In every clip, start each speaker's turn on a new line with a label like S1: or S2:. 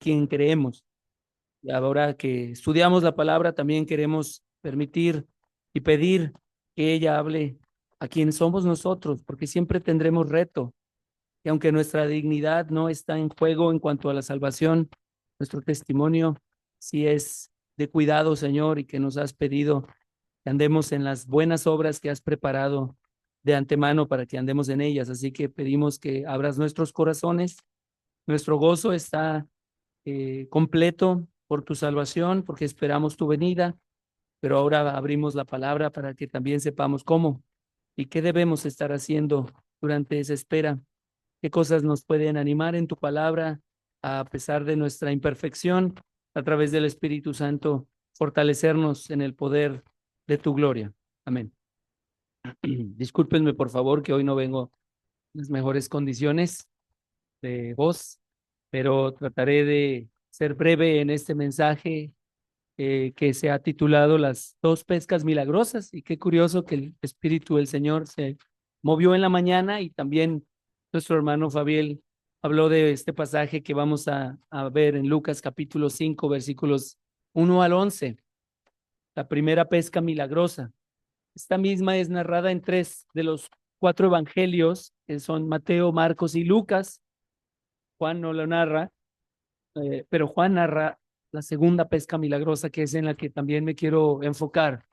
S1: quien creemos. Y ahora que estudiamos la palabra, también queremos permitir y pedir que ella hable a quien somos nosotros, porque siempre tendremos reto. Y aunque nuestra dignidad no está en juego en cuanto a la salvación, nuestro testimonio sí es de cuidado, Señor, y que nos has pedido que andemos en las buenas obras que has preparado de antemano para que andemos en ellas. Así que pedimos que abras nuestros corazones. Nuestro gozo está completo por tu salvación, porque esperamos tu venida, pero ahora abrimos la palabra para que también sepamos cómo y qué debemos estar haciendo durante esa espera, qué cosas nos pueden animar en tu palabra a pesar de nuestra imperfección, a través del Espíritu Santo, fortalecernos en el poder de tu gloria. Amén. Discúlpenme, por favor, que hoy no vengo en las mejores condiciones de voz, pero trataré de ser breve en este mensaje que se ha titulado Las dos pescas milagrosas. Y qué curioso que el Espíritu del Señor se movió en la mañana y también nuestro hermano Fabiel habló de este pasaje que vamos a ver en Lucas capítulo 5 versículos 1 al 11, la primera pesca milagrosa. Esta misma es narrada en tres de los cuatro evangelios, que son Mateo, Marcos y Lucas. Juan no lo narra, pero Juan narra la segunda pesca milagrosa, que es en la que también me quiero enfocar.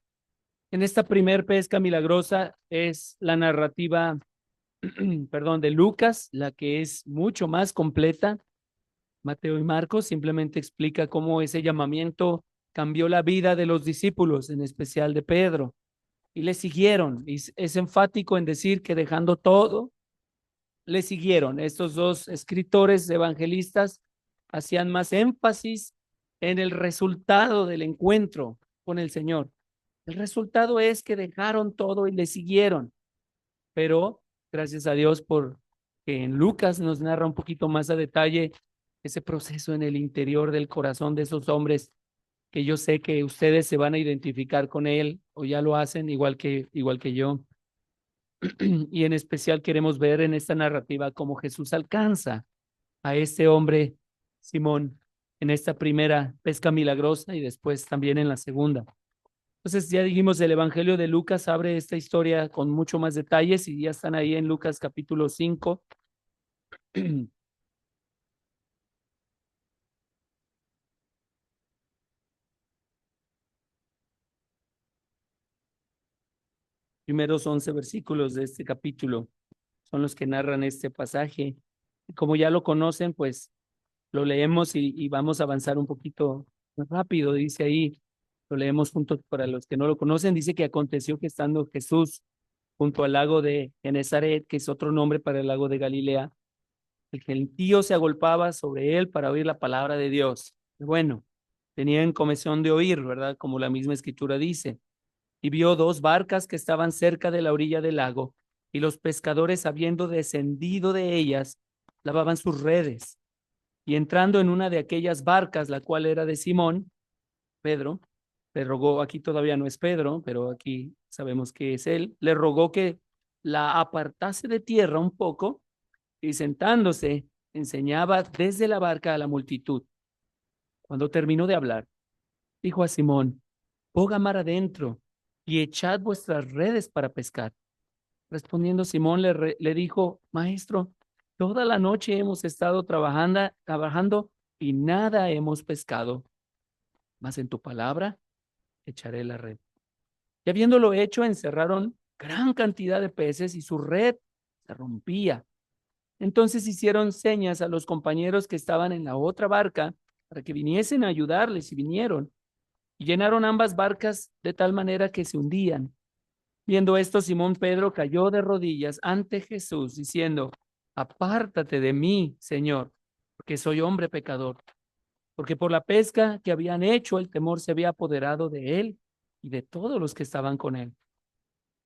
S1: En esta primer pesca milagrosa es la narrativa, perdón, de Lucas, la que es mucho más completa. Mateo y Marcos simplemente explica cómo ese llamamiento cambió la vida de los discípulos, en especial de Pedro, y le siguieron. Y es enfático en decir que dejando todo, le siguieron. Estos dos escritores evangelistas hacían más énfasis en el resultado del encuentro con el Señor. El resultado es que dejaron todo y le siguieron, pero gracias a Dios por que en Lucas nos narra un poquito más a detalle ese proceso en el interior del corazón de esos hombres, que yo sé que ustedes se van a identificar con él o ya lo hacen igual que yo. Y en especial queremos ver en esta narrativa cómo Jesús alcanza a este hombre, Simón, en esta primera pesca milagrosa y después también en la segunda. Entonces ya dijimos, el Evangelio de Lucas abre esta historia con mucho más detalles y ya están ahí en Lucas capítulo 5. Primeros 11 versículos de este capítulo son los que narran este pasaje. Como ya lo conocen, pues lo leemos y vamos a avanzar un poquito más rápido. Dice ahí, lo leemos juntos para los que no lo conocen. Dice que aconteció que estando Jesús junto al lago de Genezaret, que es otro nombre para el lago de Galilea, el gentío se agolpaba sobre él para oír la palabra de Dios. Bueno, tenían comezón de oír, ¿verdad? Como la misma escritura dice. Y vio dos barcas que estaban cerca de la orilla del lago, y los pescadores, habiendo descendido de ellas, lavaban sus redes. Y entrando en una de aquellas barcas, la cual era de Simón, Pedro, le rogó, aquí todavía no es Pedro, pero aquí sabemos que es él, le rogó que la apartase de tierra un poco, y sentándose enseñaba desde la barca a la multitud. Cuando terminó de hablar, dijo a Simón: ponga mar adentro y echad vuestras redes para pescar. Respondiendo Simón le dijo: Maestro, toda la noche hemos estado trabajando y nada hemos pescado, mas en tu palabra echaré la red. Y habiéndolo hecho, encerraron gran cantidad de peces y su red se rompía. Entonces hicieron señas a los compañeros que estaban en la otra barca para que viniesen a ayudarles, y vinieron y llenaron ambas barcas de tal manera que se hundían. Viendo esto, Simón Pedro cayó de rodillas ante Jesús, diciendo: apártate de mí, Señor, porque soy hombre pecador. Porque por la pesca que habían hecho, el temor se había apoderado de él y de todos los que estaban con él.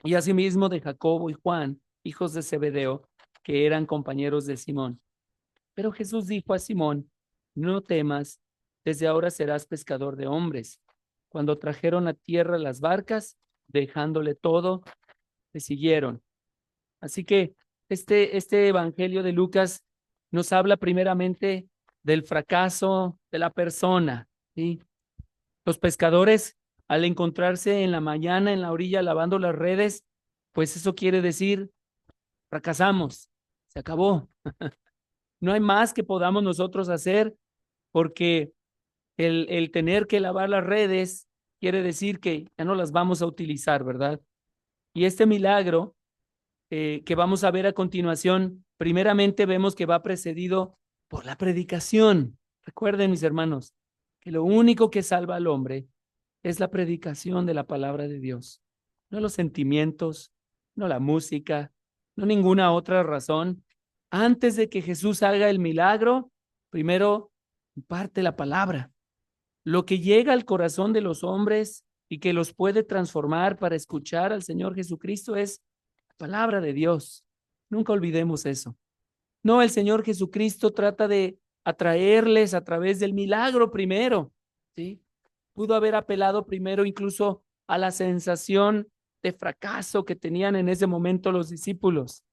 S1: Y asimismo de Jacobo y Juan, hijos de Zebedeo, que eran compañeros de Simón. Pero Jesús dijo a Simón: no temas, desde ahora serás pescador de hombres. Cuando trajeron a tierra las barcas, dejándole todo, le siguieron. Así que este evangelio de Lucas nos habla primeramente del fracaso de la persona, ¿sí? Los pescadores, al encontrarse en la mañana en la orilla lavando las redes, pues eso quiere decir, fracasamos, se acabó. No hay más que podamos nosotros hacer porque el tener que lavar las redes quiere decir que ya no las vamos a utilizar, ¿verdad? Y este milagro que vamos a ver a continuación, primeramente vemos que va precedido por la predicación. Recuerden, mis hermanos, que lo único que salva al hombre es la predicación de la palabra de Dios, no los sentimientos, no la música, no ninguna otra razón. Antes de que Jesús haga el milagro, primero imparte la palabra, lo que llega al corazón de los hombres y que los puede transformar para escuchar al Señor Jesucristo es la palabra de Dios. Nunca olvidemos eso. No, el Señor Jesucristo trata de atraerles a través del milagro primero, ¿sí? Pudo haber apelado primero incluso a la sensación de fracaso que tenían en ese momento los discípulos.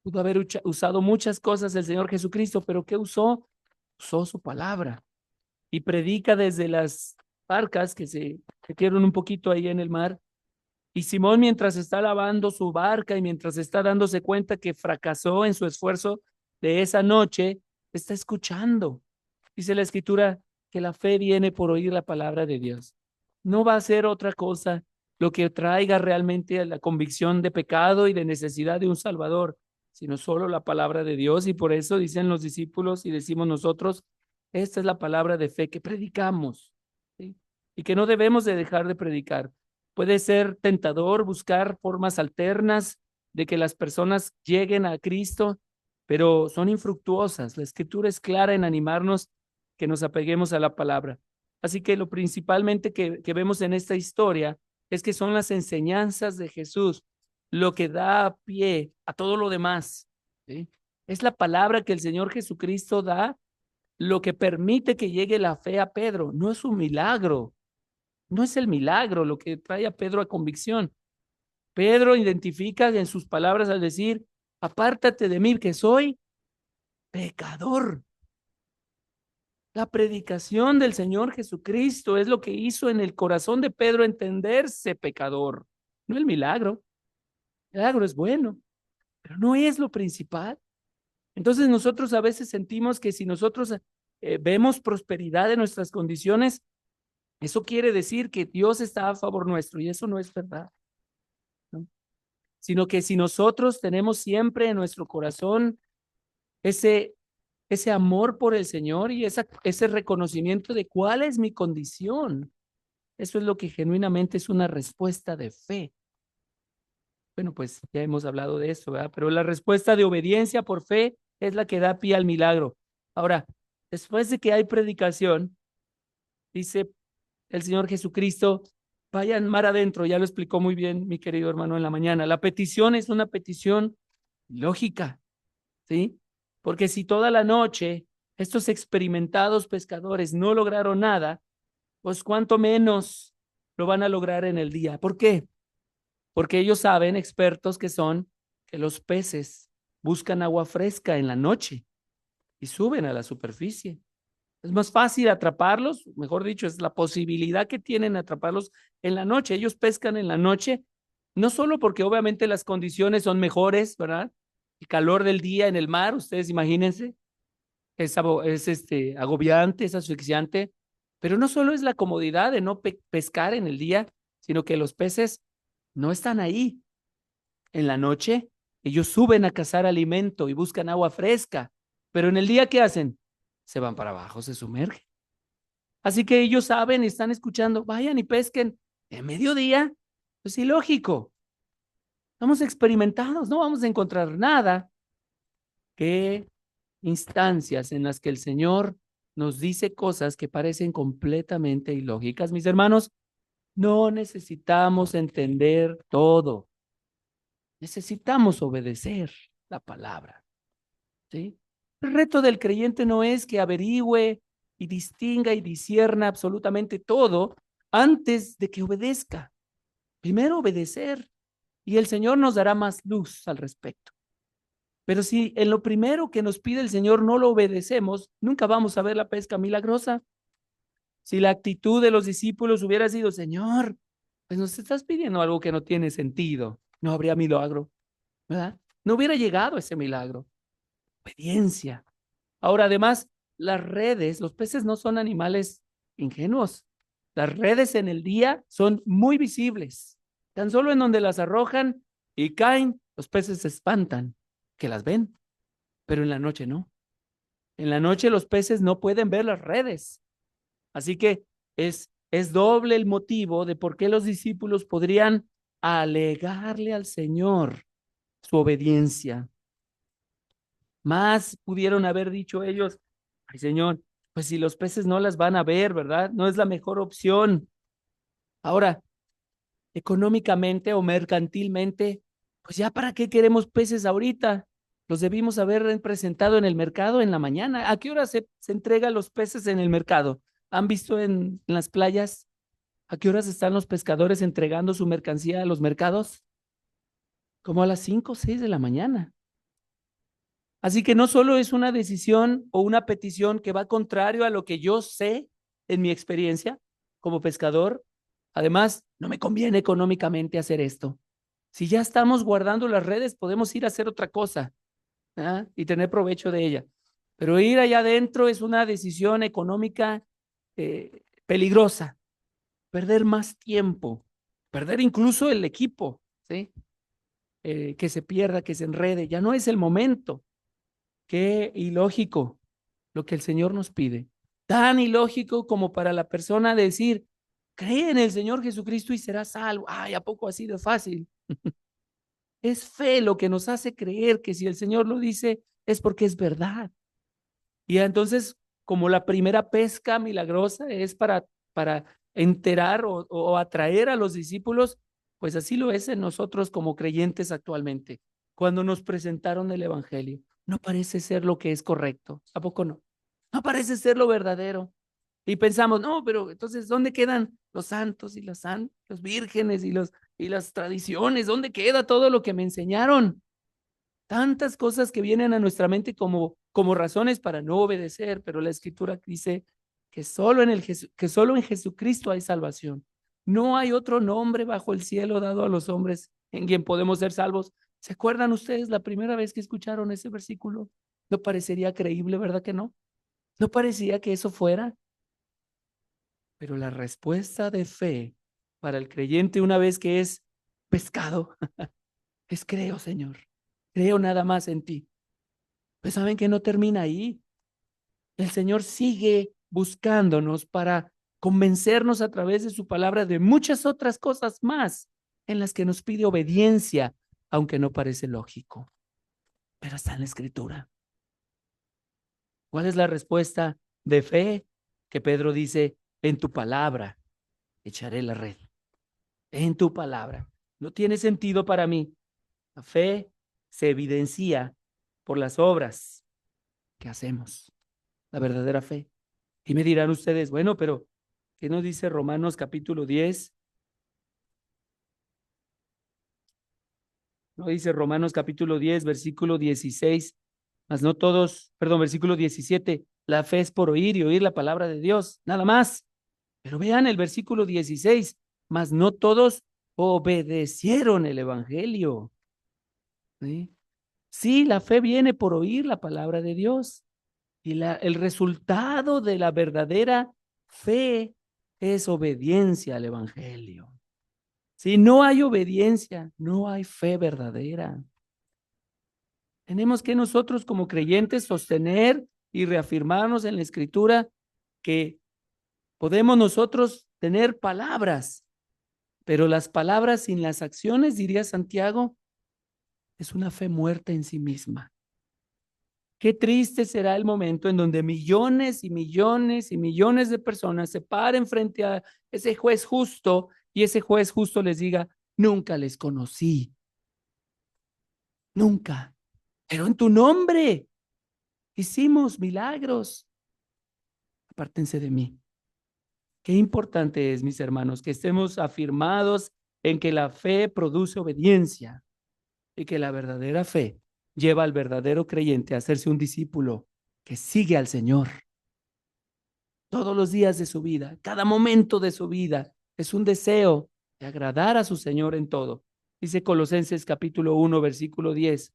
S1: Pudo haber usado muchas cosas el Señor Jesucristo, pero ¿qué usó? Usó su palabra y predica desde las barcas que se metieron un poquito ahí en el mar. Y Simón, mientras está lavando su barca y mientras está dándose cuenta que fracasó en su esfuerzo de esa noche, está escuchando. Dice la escritura que la fe viene por oír la palabra de Dios. No va a ser otra cosa lo que traiga realmente la convicción de pecado y de necesidad de un Salvador, sino solo la palabra de Dios. Y por eso dicen los discípulos y decimos nosotros, esta es la palabra de fe que predicamos, ¿sí? Y que no debemos de dejar de predicar. Puede ser tentador buscar formas alternas de que las personas lleguen a Cristo, pero son infructuosas. La escritura es clara en animarnos que nos apeguemos a la palabra. Así que lo principalmente que vemos en esta historia es que son las enseñanzas de Jesús lo que da pie a todo lo demás, ¿sí? Es la palabra que el Señor Jesucristo da lo que permite que llegue la fe a Pedro. No es un milagro, no es el milagro lo que trae a Pedro a convicción. Pedro identifica en sus palabras al decir, apártate de mí que soy pecador. La predicación del Señor Jesucristo es lo que hizo en el corazón de Pedro entenderse pecador, no el milagro. El milagro es bueno, pero no es lo principal. Entonces nosotros a veces sentimos que si nosotros vemos prosperidad en nuestras condiciones, eso quiere decir que Dios está a favor nuestro y eso no es verdad, ¿no? Sino que si nosotros tenemos siempre en nuestro corazón ese, ese amor por el Señor y ese reconocimiento de cuál es mi condición, eso es lo que genuinamente es una respuesta de fe. Bueno, pues ya hemos hablado de eso, ¿verdad? Pero la respuesta de obediencia por fe es la que da pie al milagro. Ahora, después de que hay predicación, dice el Señor Jesucristo, vayan mar adentro, ya lo explicó muy bien mi querido hermano en la mañana. La petición es una petición lógica, ¿sí? Porque si toda la noche estos experimentados pescadores no lograron nada, pues cuánto menos lo van a lograr en el día. ¿Por qué? Porque ellos saben, expertos que son, que los peces buscan agua fresca en la noche y suben a la superficie. Es más fácil atraparlos, mejor dicho, es la posibilidad que tienen atraparlos en la noche. Ellos pescan en la noche, no solo porque obviamente las condiciones son mejores, ¿verdad? El calor del día en el mar, ustedes imagínense, es agobiante, es asfixiante, pero no solo es la comodidad de no pescar en el día, sino que los peces no están ahí. En la noche, ellos suben a cazar alimento y buscan agua fresca, pero en el día, ¿qué hacen? Se van para abajo, se sumergen. Así que ellos saben, están escuchando, vayan y pesquen en mediodía. Pues ilógico. Estamos experimentados, no vamos a encontrar nada. Qué instancias en las que el Señor nos dice cosas que parecen completamente ilógicas. Mis hermanos, no necesitamos entender todo. Necesitamos obedecer la palabra, ¿sí? El reto del creyente no es que averigüe y distinga y discierna absolutamente todo antes de que obedezca. Primero obedecer y el Señor nos dará más luz al respecto. Pero si en lo primero que nos pide el Señor no lo obedecemos, nunca vamos a ver la pesca milagrosa. Si la actitud de los discípulos hubiera sido, Señor, pues nos estás pidiendo algo que no tiene sentido, no habría milagro, ¿verdad? No hubiera llegado ese milagro. Obediencia. Ahora, además, las redes, los peces no son animales ingenuos. Las redes en el día son muy visibles. Tan solo en donde las arrojan y caen, los peces se espantan, que las ven, pero en la noche no. En la noche los peces no pueden ver las redes. Así que es doble el motivo de por qué los discípulos podrían alegarle al Señor su obediencia. Más pudieron haber dicho ellos, ay Señor, pues si los peces no las van a ver, ¿verdad? No es la mejor opción. Ahora, económicamente o mercantilmente, pues ya para qué queremos peces ahorita. Los debimos haber presentado en el mercado en la mañana. ¿A qué hora se entregan los peces en el mercado? ¿Han visto en las playas? ¿A qué horas están los pescadores entregando su mercancía a los mercados? Como a las 5 o 6 de la mañana. Así que no solo es una decisión o una petición que va contrario a lo que yo sé en mi experiencia como pescador. Además, no me conviene económicamente hacer esto. Si ya estamos guardando las redes, podemos ir a hacer otra cosa, ¿ah? Y tener provecho de ella. Pero ir allá adentro es una decisión económica peligrosa. Perder más tiempo, perder incluso el equipo, ¿sí? Que se pierda, que se enrede. Ya no es el momento. Qué ilógico lo que el Señor nos pide. Tan ilógico como para la persona decir, cree en el Señor Jesucristo y serás salvo. Ay, ¿a poco así de fácil? Es fe lo que nos hace creer que si el Señor lo dice es porque es verdad. Y entonces, como la primera pesca milagrosa es para enterar o atraer a los discípulos, pues así lo es en nosotros como creyentes actualmente. Cuando nos presentaron el Evangelio, no parece ser lo que es correcto. ¿A poco no? No parece ser lo verdadero. Y pensamos, no, pero entonces, ¿dónde quedan los santos y los vírgenes y las tradiciones? ¿Dónde queda todo lo que me enseñaron? Tantas cosas que vienen a nuestra mente como razones para no obedecer, pero la escritura dice que que solo en Jesucristo hay salvación. No hay otro nombre bajo el cielo dado a los hombres en quien podemos ser salvos. ¿Se acuerdan ustedes la primera vez que escucharon ese versículo? No parecería creíble, ¿verdad que no? No parecía que eso fuera, pero la respuesta de fe para el creyente una vez que es pescado es creo, Señor. Creo nada más en ti. Pues saben que no termina ahí. El Señor sigue buscándonos para convencernos a través de su palabra de muchas otras cosas más en las que nos pide obediencia, aunque no parece lógico, pero está en la escritura. ¿Cuál es la respuesta de fe? Que Pedro dice, en tu palabra echaré la red, en tu palabra. No tiene sentido para mí. La fe se evidencia por las obras que hacemos, la verdadera fe. Y me dirán ustedes, bueno, pero ¿qué nos dice Romanos capítulo 10? No dice Romanos capítulo 10, versículo 16, mas no todos, perdón, versículo 17, la fe es por oír y oír la palabra de Dios, nada más. Pero vean el versículo 16, mas no todos obedecieron el evangelio. ¿Sí? Sí, la fe viene por oír la palabra de Dios. Y el resultado de la verdadera fe es obediencia al evangelio. Si no hay obediencia, no hay fe verdadera. Tenemos que nosotros como creyentes sostener y reafirmarnos en la escritura que podemos nosotros tener palabras, pero las palabras sin las acciones, diría Santiago, es una fe muerta en sí misma. Qué triste será el momento en donde millones y millones y millones de personas se paren frente a ese juez justo y ese juez justo les diga, nunca les conocí, nunca, pero en tu nombre hicimos milagros. Apártense de mí. Qué importante es, mis hermanos, que estemos afirmados en que la fe produce obediencia y que la verdadera fe lleva al verdadero creyente a hacerse un discípulo que sigue al Señor todos los días de su vida, cada momento de su vida. Es un deseo de agradar a su Señor en todo. Dice Colosenses capítulo 1, versículo 10.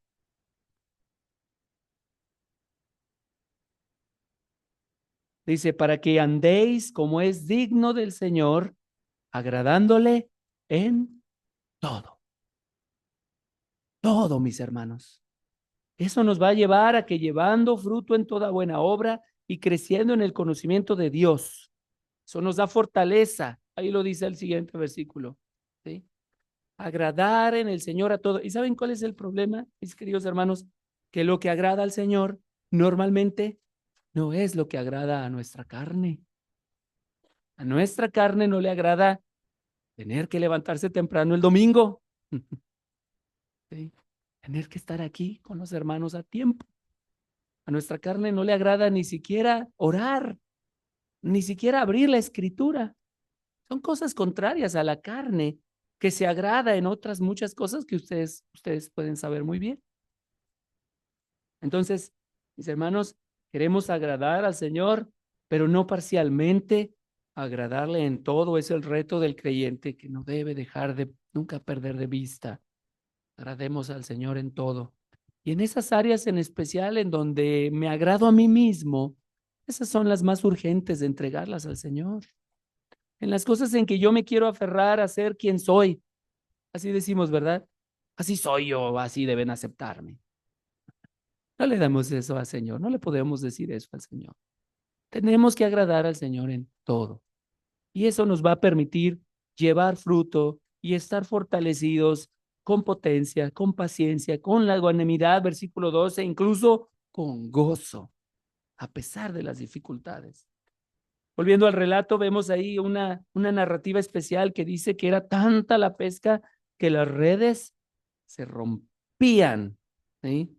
S1: Dice, para que andéis como es digno del Señor, agradándole en todo. Todo, mis hermanos. Eso nos va a llevar a que llevando fruto en toda buena obra y creciendo en el conocimiento de Dios. Eso nos da fortaleza. Ahí lo dice el siguiente versículo. ¿Sí? Agradar en el Señor a todo. ¿Y saben cuál es el problema, mis queridos hermanos? Que lo que agrada al Señor normalmente no es lo que agrada a nuestra carne. A nuestra carne no le agrada tener que levantarse temprano el domingo. ¿Sí? Tener que estar aquí con los hermanos a tiempo. A nuestra carne no le agrada ni siquiera orar, ni siquiera abrir la escritura. Son cosas contrarias a la carne que se agrada en otras muchas cosas que ustedes pueden saber muy bien. Entonces, mis hermanos, queremos agradar al Señor, pero no parcialmente, agradarle en todo es el reto del creyente que no debe dejar de nunca perder de vista. Agrademos al Señor en todo. Y en esas áreas en especial en donde me agrado a mí mismo, esas son las más urgentes de entregarlas al Señor. En las cosas en que yo me quiero aferrar a ser quien soy, así decimos, ¿verdad? Así soy yo, así deben aceptarme. No le damos eso al Señor, no le podemos decir eso al Señor. Tenemos que agradar al Señor en todo. Y eso nos va a permitir llevar fruto y estar fortalecidos con potencia, con paciencia, con la ecuanimidad, versículo 12, incluso con gozo, a pesar de las dificultades. Volviendo al relato, vemos ahí una narrativa especial que dice que era tanta la pesca que las redes se rompían, ¿sí?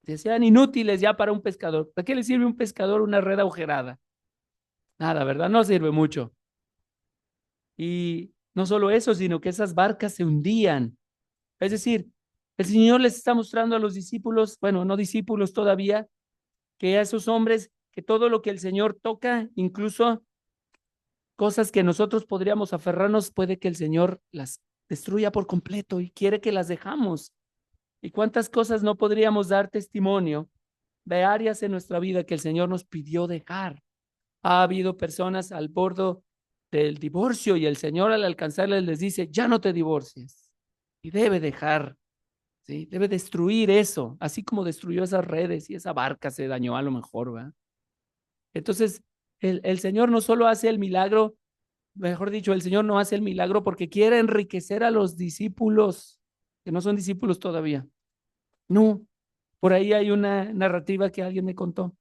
S1: Se hacían inútiles ya para un pescador. ¿Para qué le sirve a un pescador una red agujerada? Nada, ¿verdad? No sirve mucho. Y no solo eso, sino que esas barcas se hundían. Es decir, el Señor les está mostrando a los discípulos, bueno, no discípulos todavía, que a esos hombres, que todo lo que el Señor toca, incluso cosas que nosotros podríamos aferrarnos, puede que el Señor las destruya por completo y quiere que las dejamos. ¿Y cuántas cosas no podríamos dar testimonio de áreas en nuestra vida que el Señor nos pidió dejar? Ha habido personas al borde del divorcio y el Señor al alcanzarles les dice, ya no te divorcies. Y debe dejar, ¿sí? Debe destruir eso, así como destruyó esas redes y esa barca se dañó a lo mejor, ¿va? Entonces, el Señor no solo hace el milagro, mejor dicho, el Señor no hace el milagro porque quiere enriquecer a los discípulos, que no son discípulos todavía. No, por ahí hay una narrativa que alguien me contó,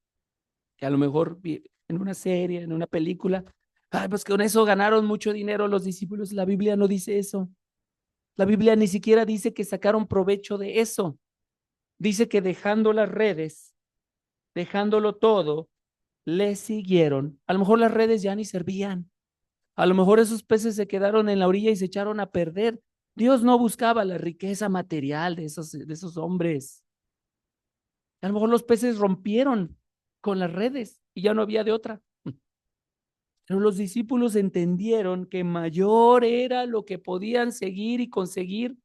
S1: que a lo mejor en una serie, en una película, ay, pues con eso ganaron mucho dinero los discípulos. La Biblia no dice eso. La Biblia ni siquiera dice que sacaron provecho de eso. Dice que dejando las redes, dejándolo todo, le siguieron. A lo mejor las redes ya ni servían. A lo mejor esos peces se quedaron en la orilla y se echaron a perder. Dios no buscaba la riqueza material de esos hombres. A lo mejor los peces rompieron con las redes y ya no había de otra. Pero los discípulos entendieron que mayor era lo que podían seguir y conseguir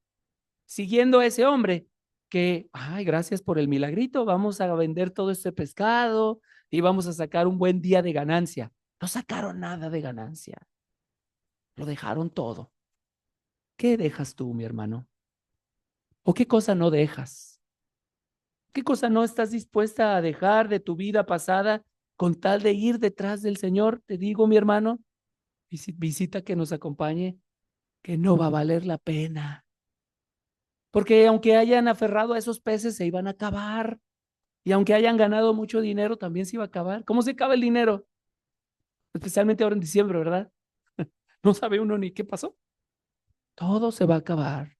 S1: siguiendo a ese hombre, que, ay, gracias por el milagrito, vamos a vender todo este pescado y vamos a sacar un buen día de ganancia. No sacaron nada de ganancia, lo dejaron todo. ¿Qué dejas tú, mi hermano? ¿O qué cosa no dejas? ¿Qué cosa no estás dispuesta a dejar de tu vida pasada con tal de ir detrás del Señor? Te digo, mi hermano, visita que nos acompañe, que no va a valer la pena. Porque aunque hayan aferrado a esos peces, se iban a acabar. Y aunque hayan ganado mucho dinero, también se iba a acabar. ¿Cómo se acaba el dinero? Especialmente ahora en diciembre, ¿verdad? No sabe uno ni qué pasó. Todo se va a acabar.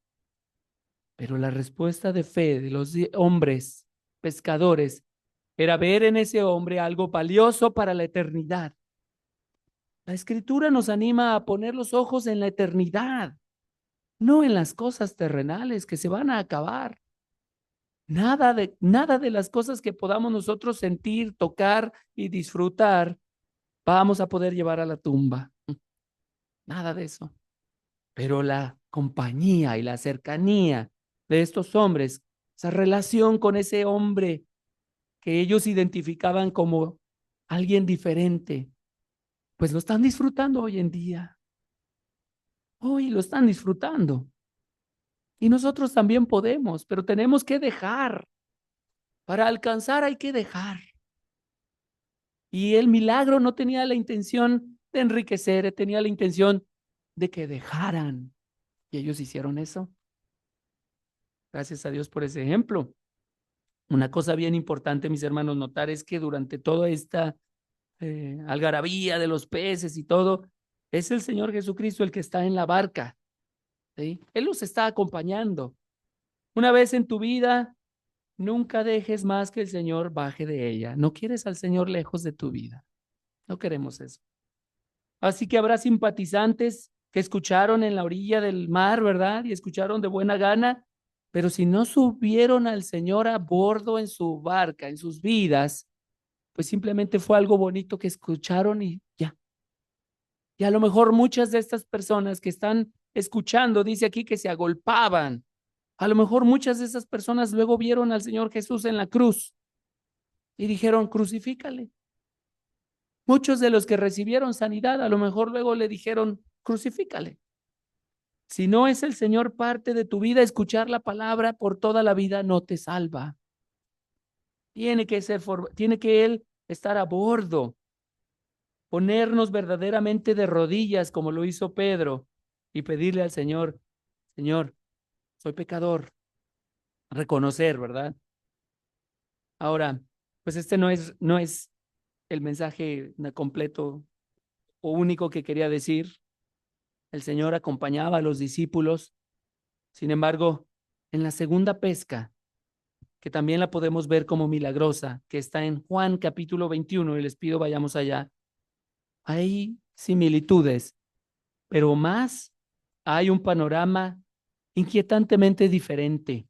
S1: Pero la respuesta de fe de los hombres pescadores era ver en ese hombre algo valioso para la eternidad. La escritura nos anima a poner los ojos en la eternidad, no en las cosas terrenales que se van a acabar. Nada de las cosas que podamos nosotros sentir, tocar y disfrutar, vamos a poder llevar a la tumba. Nada de eso. Pero la compañía y la cercanía de estos hombres, esa relación con ese hombre que ellos identificaban como alguien diferente, pues lo están disfrutando hoy en día. Hoy lo están disfrutando. Y nosotros también podemos, pero tenemos que dejar. Para alcanzar hay que dejar. Y el milagro no tenía la intención de enriquecer, tenía la intención de que dejaran. Y ellos hicieron eso. Gracias a Dios por ese ejemplo. Una cosa bien importante, mis hermanos, notar es que durante toda esta algarabía de los peces y todo, es el Señor Jesucristo el que está en la barca. ¿Sí? Él los está acompañando. Una vez en tu vida, nunca dejes más que el Señor baje de ella. No quieres al Señor lejos de tu vida. No queremos eso. Así que habrá simpatizantes que escucharon en la orilla del mar, ¿verdad? Y escucharon de buena gana, pero si no subieron al Señor a bordo en su barca, en sus vidas, pues simplemente fue algo bonito que escucharon y ya. Y a lo mejor muchas de estas personas que están escuchando, dice aquí que se agolpaban. A lo mejor muchas de esas personas luego vieron al Señor Jesús en la cruz y dijeron, crucifícale. Muchos de los que recibieron sanidad, a lo mejor luego le dijeron, crucifícale. Si no es el Señor parte de tu vida, escuchar la palabra por toda la vida no te salva. Tiene que Él estar a bordo, ponernos verdaderamente de rodillas como lo hizo Pedro y pedirle al Señor, Señor, soy pecador, reconocer, ¿verdad? Ahora, pues este no es el mensaje completo o único que quería decir. El Señor acompañaba a los discípulos. Sin embargo, en la segunda pesca, que también la podemos ver como milagrosa, que está en Juan capítulo 21, y les pido vayamos allá, hay similitudes, pero más hay un panorama inquietantemente diferente.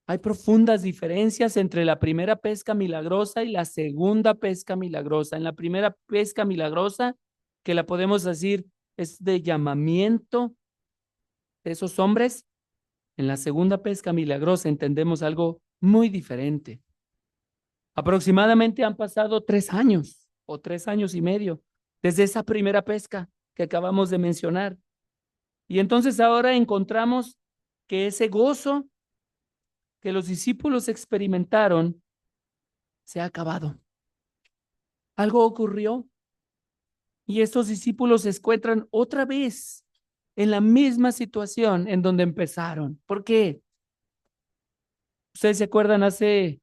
S1: Hay profundas diferencias entre la primera pesca milagrosa y la segunda pesca milagrosa. En la primera pesca milagrosa, que la podemos decir es de llamamiento de esos hombres, en la segunda pesca milagrosa entendemos algo muy diferente. Aproximadamente han pasado 3 años o 3 años y medio desde esa primera pesca que acabamos de mencionar. Y entonces ahora encontramos que ese gozo que los discípulos experimentaron se ha acabado. Algo ocurrió y estos discípulos se encuentran otra vez en la misma situación en donde empezaron. ¿Por qué? Ustedes se acuerdan, hace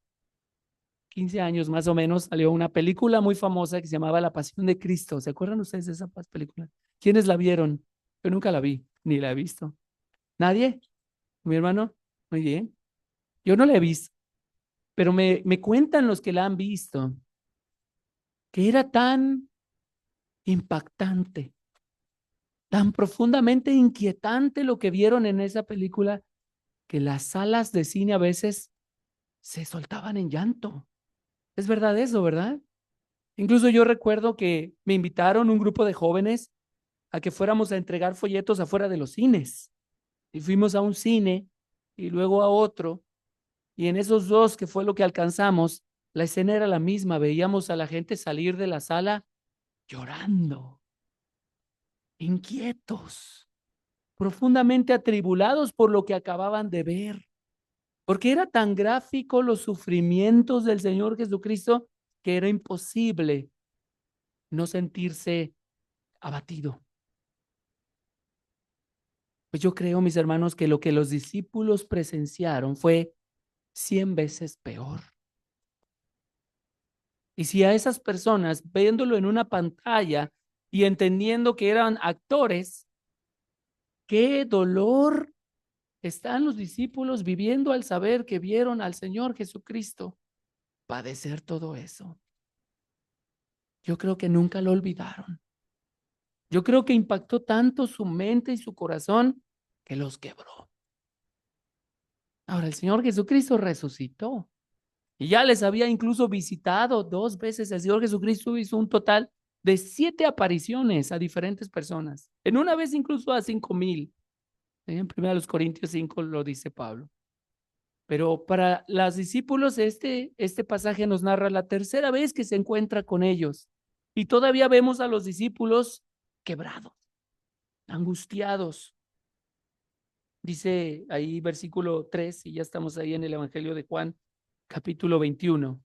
S1: 15 años más o menos salió una película muy famosa que se llamaba La Pasión de Cristo. ¿Se acuerdan ustedes de esa película? ¿Quiénes la vieron? Yo nunca la vi, ni la he visto. ¿Nadie? ¿Mi hermano? Muy bien. Yo no la he visto, pero me cuentan los que la han visto que era tan impactante, tan profundamente inquietante lo que vieron en esa película que las salas de cine a veces se soltaban en llanto. Es verdad eso, ¿verdad? Incluso yo recuerdo que me invitaron un grupo de jóvenes a que fuéramos a entregar folletos afuera de los cines. Y fuimos a un cine y luego a otro. Y en esos dos, que fue lo que alcanzamos, la escena era la misma. Veíamos a la gente salir de la sala llorando, inquietos, profundamente atribulados por lo que acababan de ver. Porque era tan gráfico los sufrimientos del Señor Jesucristo que era imposible no sentirse abatido. Pues yo creo, mis hermanos, que lo que los discípulos presenciaron fue 100 veces peor. Y si a esas personas, viéndolo en una pantalla y entendiendo que eran actores, qué dolor están los discípulos viviendo al saber que vieron al Señor Jesucristo padecer todo eso. Yo creo que nunca lo olvidaron. Yo creo que impactó tanto su mente y su corazón que los quebró. Ahora, el Señor Jesucristo resucitó y ya les había incluso visitado 2 veces. El Señor Jesucristo hizo un total de 7 apariciones a diferentes personas. En una vez incluso a 5,000. En 1 Corintios 5 lo dice Pablo. Pero para los discípulos este pasaje nos narra la tercera vez que se encuentra con ellos. Y todavía vemos a los discípulos quebrados, angustiados. Dice ahí versículo 3, y ya estamos ahí en el Evangelio de Juan, capítulo 21.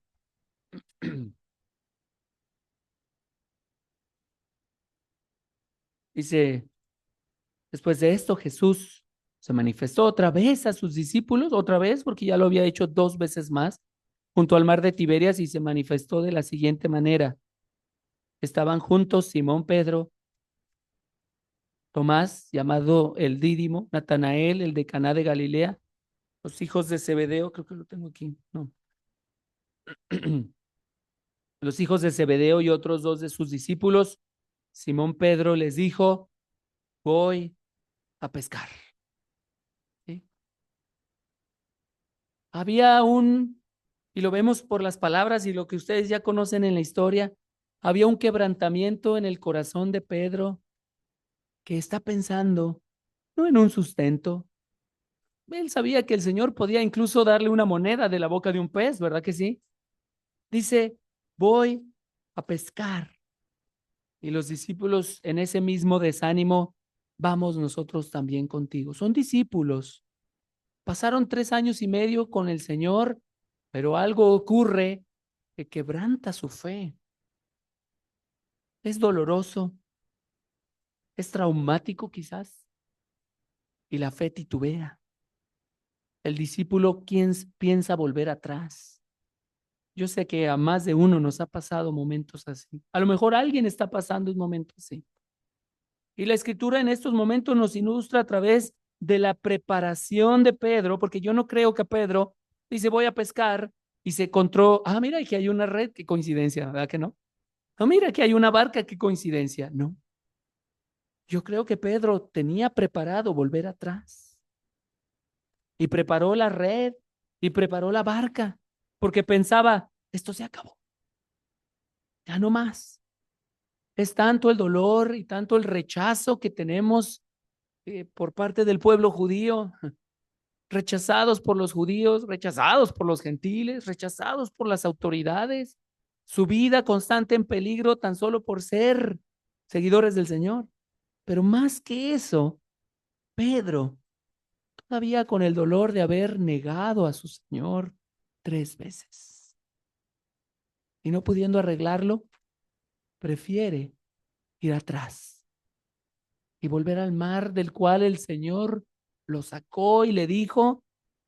S1: Dice, después de esto Jesús se manifestó otra vez a sus discípulos, otra vez, porque ya lo había hecho 2 veces más, junto al mar de Tiberias, y se manifestó de la siguiente manera. Estaban juntos Simón Pedro, Tomás, llamado el Dídimo, Natanael, el de Caná de Galilea, los hijos de Zebedeo, creo que lo tengo aquí, no. Los hijos de Zebedeo y otros 2 de sus discípulos. Simón Pedro les dijo, voy a pescar. ¿Sí? Había y lo vemos por las palabras y lo que ustedes ya conocen en la historia, había un quebrantamiento en el corazón de Pedro que está pensando, no en un sustento. Él sabía que el Señor podía incluso darle una moneda de la boca de un pez, ¿verdad que sí? Dice, voy a pescar. Y los discípulos en ese mismo desánimo, vamos nosotros también contigo. Son discípulos. Pasaron 3 años y medio con el Señor, pero algo ocurre que quebranta su fe. Es doloroso, es traumático quizás, y la fe titubea. El discípulo, ¿quién piensa volver atrás? Yo sé que a más de uno nos ha pasado momentos así. A lo mejor alguien está pasando un momento así. Y la escritura en estos momentos nos ilustra a través de la preparación de Pedro, porque yo no creo que Pedro dice voy a pescar y se encontró, mira, aquí hay una red, qué coincidencia, ¿verdad que no? No, mira, aquí hay una barca, qué coincidencia, no. Yo creo que Pedro tenía preparado volver atrás y preparó la red y preparó la barca, porque pensaba, esto se acabó, ya no más. Es tanto el dolor y tanto el rechazo que tenemos por parte del pueblo judío, rechazados por los judíos, rechazados por los gentiles, rechazados por las autoridades, su vida constante en peligro tan solo por ser seguidores del Señor. Pero más que eso, Pedro, todavía con el dolor de haber negado a su Señor 3 veces y no pudiendo arreglarlo, prefiere ir atrás y volver al mar del cual el Señor lo sacó y le dijo,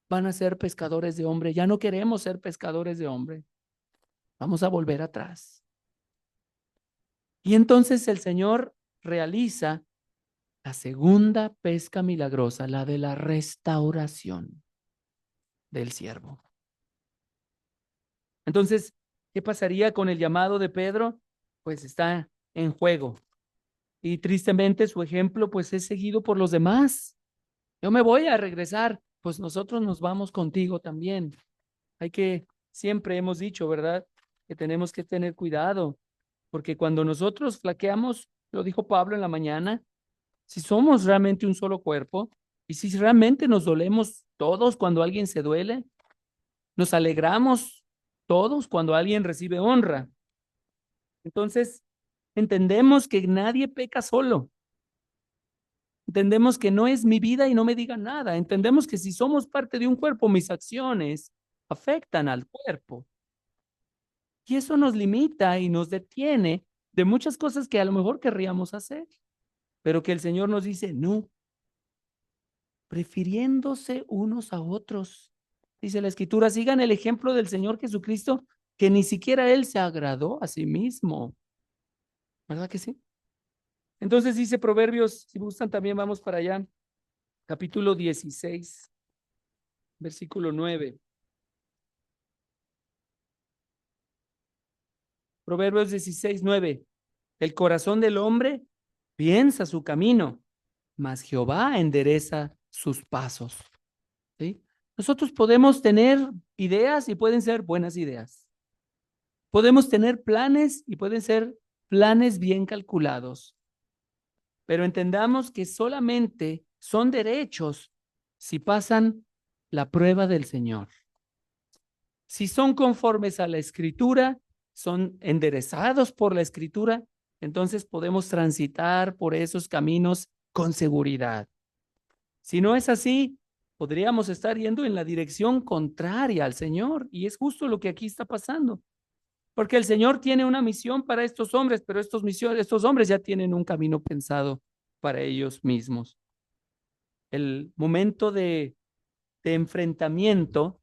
S1: van a ser pescadores de hombre. Ya no queremos ser pescadores de hombre. Vamos a volver atrás. Y entonces el Señor realiza la segunda pesca milagrosa, la de la restauración del siervo. Entonces, ¿qué pasaría con el llamado de Pedro? Pues está en juego. Y tristemente su ejemplo pues es seguido por los demás. Yo me voy a regresar, pues nosotros nos vamos contigo también. Siempre hemos dicho, ¿verdad? Que tenemos que tener cuidado, porque cuando nosotros flaqueamos, lo dijo Pablo en la mañana, si somos realmente un solo cuerpo y si realmente nos dolemos todos cuando alguien se duele, nos alegramos todos cuando alguien recibe honra. Entonces, entendemos que nadie peca solo. Entendemos que no es mi vida y no me diga nada. Entendemos que si somos parte de un cuerpo, mis acciones afectan al cuerpo. Y eso nos limita y nos detiene de muchas cosas que a lo mejor querríamos hacer, pero que el Señor nos dice, no, prefiriéndose unos a otros. Dice la Escritura, sigan el ejemplo del Señor Jesucristo, que ni siquiera Él se agradó a sí mismo. ¿Verdad que sí? Entonces dice Proverbios, si gustan también vamos para allá, capítulo 16, versículo 9. Proverbios 16:9. El corazón del hombre piensa su camino, mas Jehová endereza sus pasos. ¿Sí? Nosotros podemos tener ideas y pueden ser buenas ideas. Podemos tener planes y pueden ser planes bien calculados. Pero entendamos que solamente son derechos si pasan la prueba del Señor. Si son conformes a la Escritura, son enderezados por la Escritura, entonces podemos transitar por esos caminos con seguridad. Si no es así, podríamos estar yendo en la dirección contraria al Señor, y es justo lo que aquí está pasando. Porque el Señor tiene una misión para estos hombres, pero estos hombres ya tienen un camino pensado para ellos mismos. El momento de enfrentamiento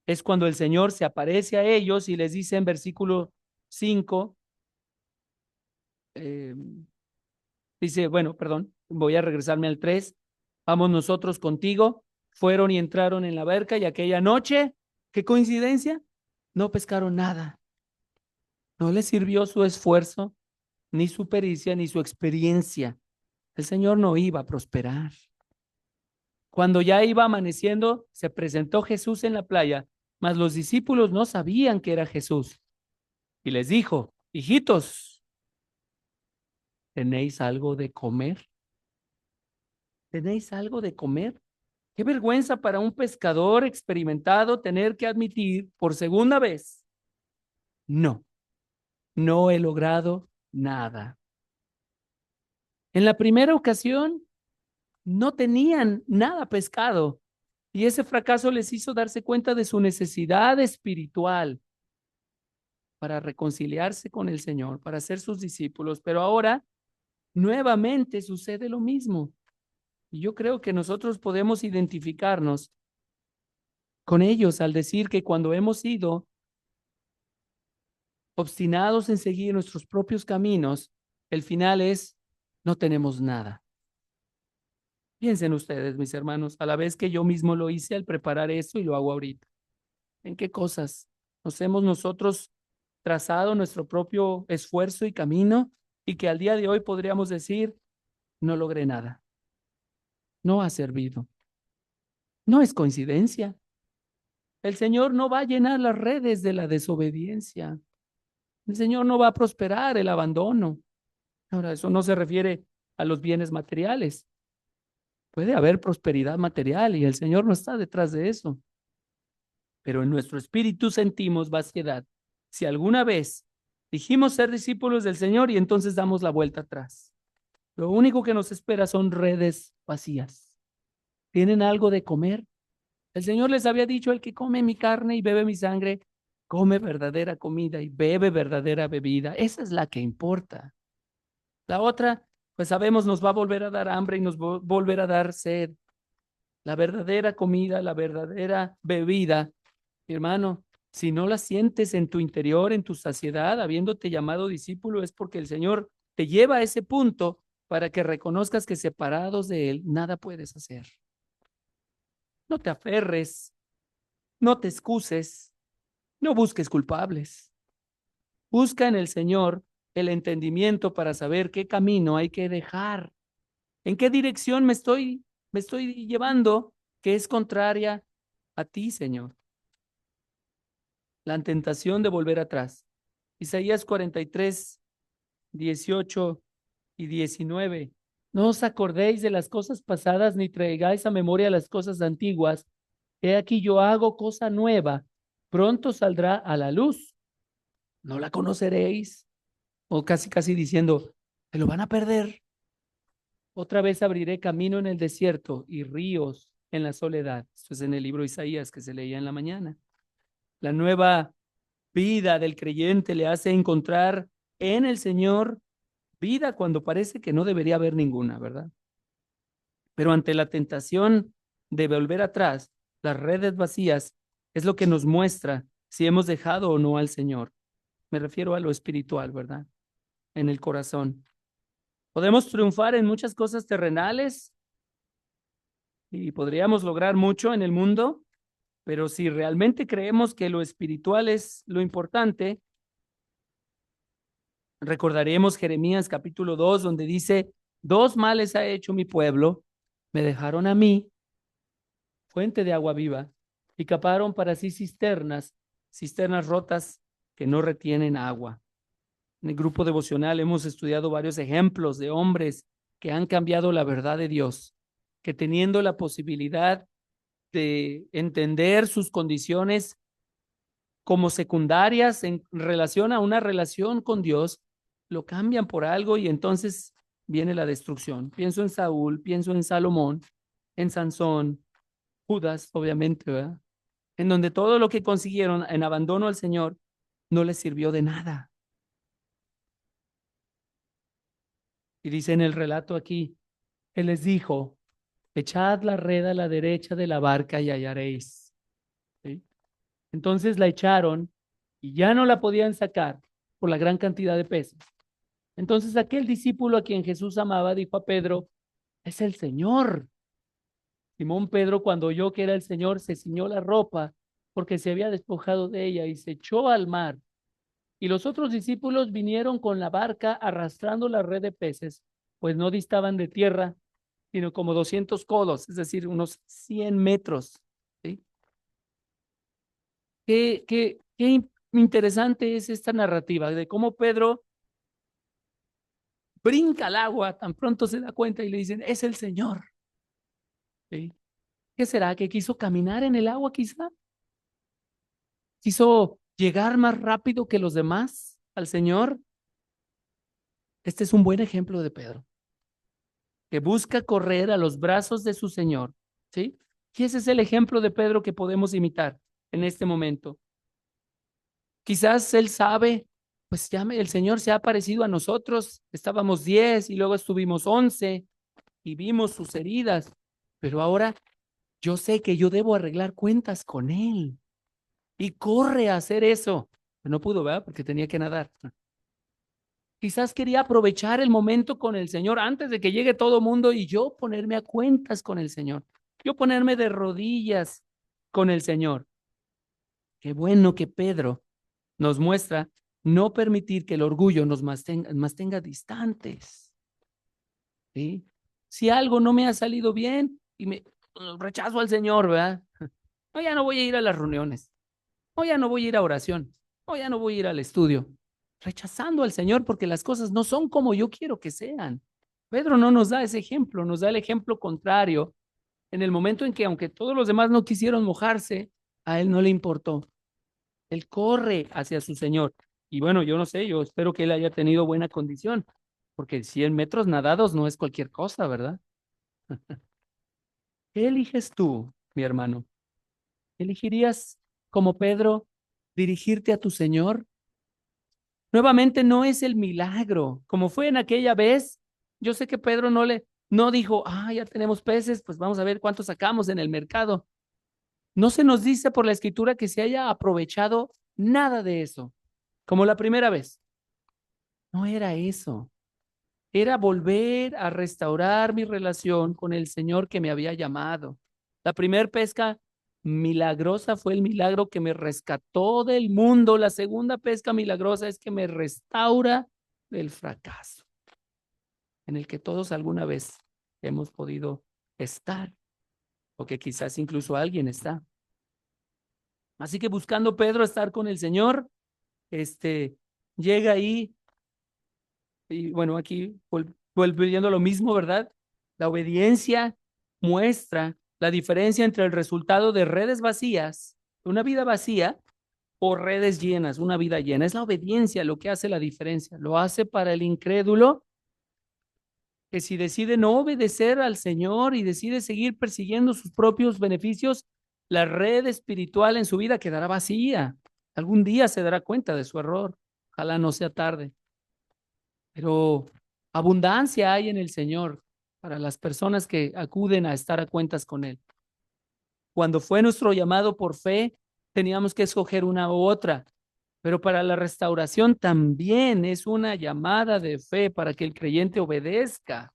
S1: es cuando el Señor se aparece a ellos y les dice en versículo 5, eh, dice, bueno, perdón, voy a regresarme al 3, vamos nosotros contigo, fueron y entraron en la barca y aquella noche, qué coincidencia, no pescaron nada, no les sirvió su esfuerzo, ni su pericia, ni su experiencia. El Señor no iba a prosperar. Cuando ya iba amaneciendo, se presentó Jesús en la playa, mas los discípulos no sabían que era Jesús. Y les dijo, hijitos, ¿tenéis algo de comer? ¿Tenéis algo de comer? Qué vergüenza para un pescador experimentado tener que admitir por segunda vez, no, no he logrado nada. En la primera ocasión no tenían nada pescado y ese fracaso les hizo darse cuenta de su necesidad espiritual para reconciliarse con el Señor, para ser sus discípulos, pero ahora nuevamente sucede lo mismo. Y yo creo que nosotros podemos identificarnos con ellos al decir que cuando hemos sido obstinados en seguir nuestros propios caminos, el final es no tenemos nada. Piensen ustedes, mis hermanos, a la vez que yo mismo lo hice al preparar esto y lo hago ahorita. ¿En qué cosas nos hemos nosotros trazado nuestro propio esfuerzo y camino y que al día de hoy podríamos decir, no logré nada, no ha servido? No es coincidencia. El Señor no va a llenar las redes de la desobediencia. El Señor no va a prosperar el abandono. Ahora, eso no se refiere a los bienes materiales. Puede haber prosperidad material y el Señor no está detrás de eso. Pero en nuestro espíritu sentimos vaciedad. Si alguna vez dijimos ser discípulos del Señor y entonces damos la vuelta atrás, lo único que nos espera son redes vacías. ¿Tienen algo de comer? El Señor les había dicho, el que come mi carne y bebe mi sangre, come verdadera comida y bebe verdadera bebida. Esa es la que importa. La otra, pues sabemos, nos va a volver a dar hambre y nos va a volver a dar sed. La verdadera comida, la verdadera bebida, mi hermano, si no la sientes en tu interior, en tu saciedad, habiéndote llamado discípulo, es porque el Señor te lleva a ese punto para que reconozcas que separados de Él, nada puedes hacer. No te aferres, no te excuses, no busques culpables. Busca en el Señor el entendimiento para saber qué camino hay que dejar, en qué dirección me estoy llevando que es contraria a ti, Señor. La tentación de volver atrás. Isaías 43, 18 y 19. No os acordéis de las cosas pasadas ni traigáis a memoria las cosas antiguas. He aquí yo hago cosa nueva. Pronto saldrá a la luz. No la conoceréis. O casi, casi diciendo, se lo van a perder. Otra vez abriré camino en el desierto y ríos en la soledad. Esto es en el libro de Isaías que se leía en la mañana. La nueva vida del creyente le hace encontrar en el Señor vida cuando parece que no debería haber ninguna, ¿verdad? Pero ante la tentación de volver atrás, las redes vacías es lo que nos muestra si hemos dejado o no al Señor. Me refiero a lo espiritual, ¿verdad? En el corazón. Podemos triunfar en muchas cosas terrenales y podríamos lograr mucho en el mundo, pero si realmente creemos que lo espiritual es lo importante, recordaremos Jeremías capítulo 2, donde dice, dos males ha hecho mi pueblo, me dejaron a mí, fuente de agua viva, y caparon para sí cisternas, cisternas rotas que no retienen agua. En el grupo devocional hemos estudiado varios ejemplos de hombres que han cambiado la verdad de Dios, que teniendo la posibilidad de entender sus condiciones como secundarias en relación a una relación con Dios, lo cambian por algo y entonces viene la destrucción. Pienso en Saúl, pienso en Salomón, en Sansón, Judas, obviamente, ¿verdad? En donde todo lo que consiguieron en abandono al Señor no les sirvió de nada. Y dice en el relato aquí, Él les dijo, echad la red a la derecha de la barca y hallaréis. ¿Sí? Entonces la echaron y ya no la podían sacar por la gran cantidad de peces. Entonces aquel discípulo a quien Jesús amaba dijo a Pedro, es el Señor. Simón Pedro, cuando oyó que era el Señor, se ciñó la ropa porque se había despojado de ella y se echó al mar. Y los otros discípulos vinieron con la barca arrastrando la red de peces, pues no distaban de tierra, sino como 200 codos, es decir, unos 100 metros. ¿Sí? Qué interesante es esta narrativa de cómo Pedro brinca al agua, tan pronto se da cuenta y le dicen, es el Señor. ¿Sí? ¿Qué será? ¿Que quiso caminar en el agua quizá? ¿Quiso llegar más rápido que los demás al Señor? Este es un buen ejemplo de Pedro, que busca correr a los brazos de su Señor. ¿Sí? Y ese es el ejemplo de Pedro que podemos imitar en este momento. Quizás él sabe, pues ya el Señor se ha parecido a nosotros. Estábamos 10 y luego estuvimos 11 y vimos sus heridas, pero ahora yo sé que yo debo arreglar cuentas con Él y corre a hacer eso. Pero no pudo, ¿verdad? Porque tenía que nadar. Quizás quería aprovechar el momento con el Señor antes de que llegue todo mundo y yo ponerme a cuentas con el Señor. Yo ponerme de rodillas con el Señor. Qué bueno que Pedro nos muestra no permitir que el orgullo nos mantenga distantes. ¿Sí? Si algo no me ha salido bien y me rechazo al Señor, ¿verdad? No, ya no voy a ir a las reuniones. No, ya no voy a ir a oración. No, ya no voy a ir al estudio. Rechazando al Señor porque las cosas no son como yo quiero que sean. Pedro no nos da ese ejemplo, nos da el ejemplo contrario en el momento en que, aunque todos los demás no quisieron mojarse, a él no le importó. Él corre hacia su Señor. Y bueno, yo no sé, yo espero que él haya tenido buena condición, porque 100 metros nadados no es cualquier cosa, ¿verdad? ¿Qué eliges tú, mi hermano? ¿Elegirías, como Pedro, dirigirte a tu Señor? Nuevamente no es el milagro, como fue en aquella vez. Yo sé que Pedro no dijo, ya tenemos peces, pues vamos a ver cuánto sacamos en el mercado. No se nos dice por la escritura que se haya aprovechado nada de eso, como la primera vez. No era eso. Era volver a restaurar mi relación con el Señor que me había llamado. La primera pesca milagrosa fue el milagro que me rescató del mundo. La segunda pesca milagrosa es que me restaura del fracaso en el que todos alguna vez hemos podido estar, o que quizás incluso alguien está. Así que buscando Pedro estar con el Señor, llega ahí y bueno, aquí volviendo a lo mismo, ¿verdad? La obediencia muestra la diferencia entre el resultado de redes vacías, una vida vacía, o redes llenas, una vida llena. Es la obediencia lo que hace la diferencia. Lo hace para el incrédulo que si decide no obedecer al Señor y decide seguir persiguiendo sus propios beneficios, la red espiritual en su vida quedará vacía. Algún día se dará cuenta de su error. Ojalá no sea tarde. Pero abundancia hay en el Señor para las personas que acuden a estar a cuentas con Él. Cuando fue nuestro llamado por fe, teníamos que escoger una u otra, pero para la restauración también es una llamada de fe para que el creyente obedezca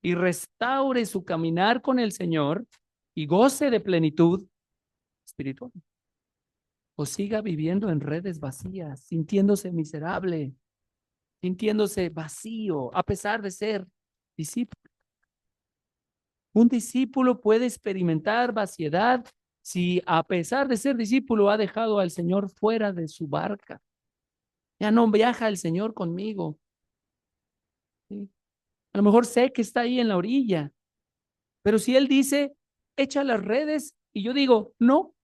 S1: y restaure su caminar con el Señor y goce de plenitud espiritual. O siga viviendo en redes vacías, sintiéndose miserable, sintiéndose vacío, a pesar de ser discípulo. Un discípulo puede experimentar vaciedad si a pesar de ser discípulo ha dejado al Señor fuera de su barca? Ya no viaja el Señor conmigo, ¿sí? A lo mejor sé que está ahí en la orilla, pero si Él dice, echa las redes, y yo digo, no,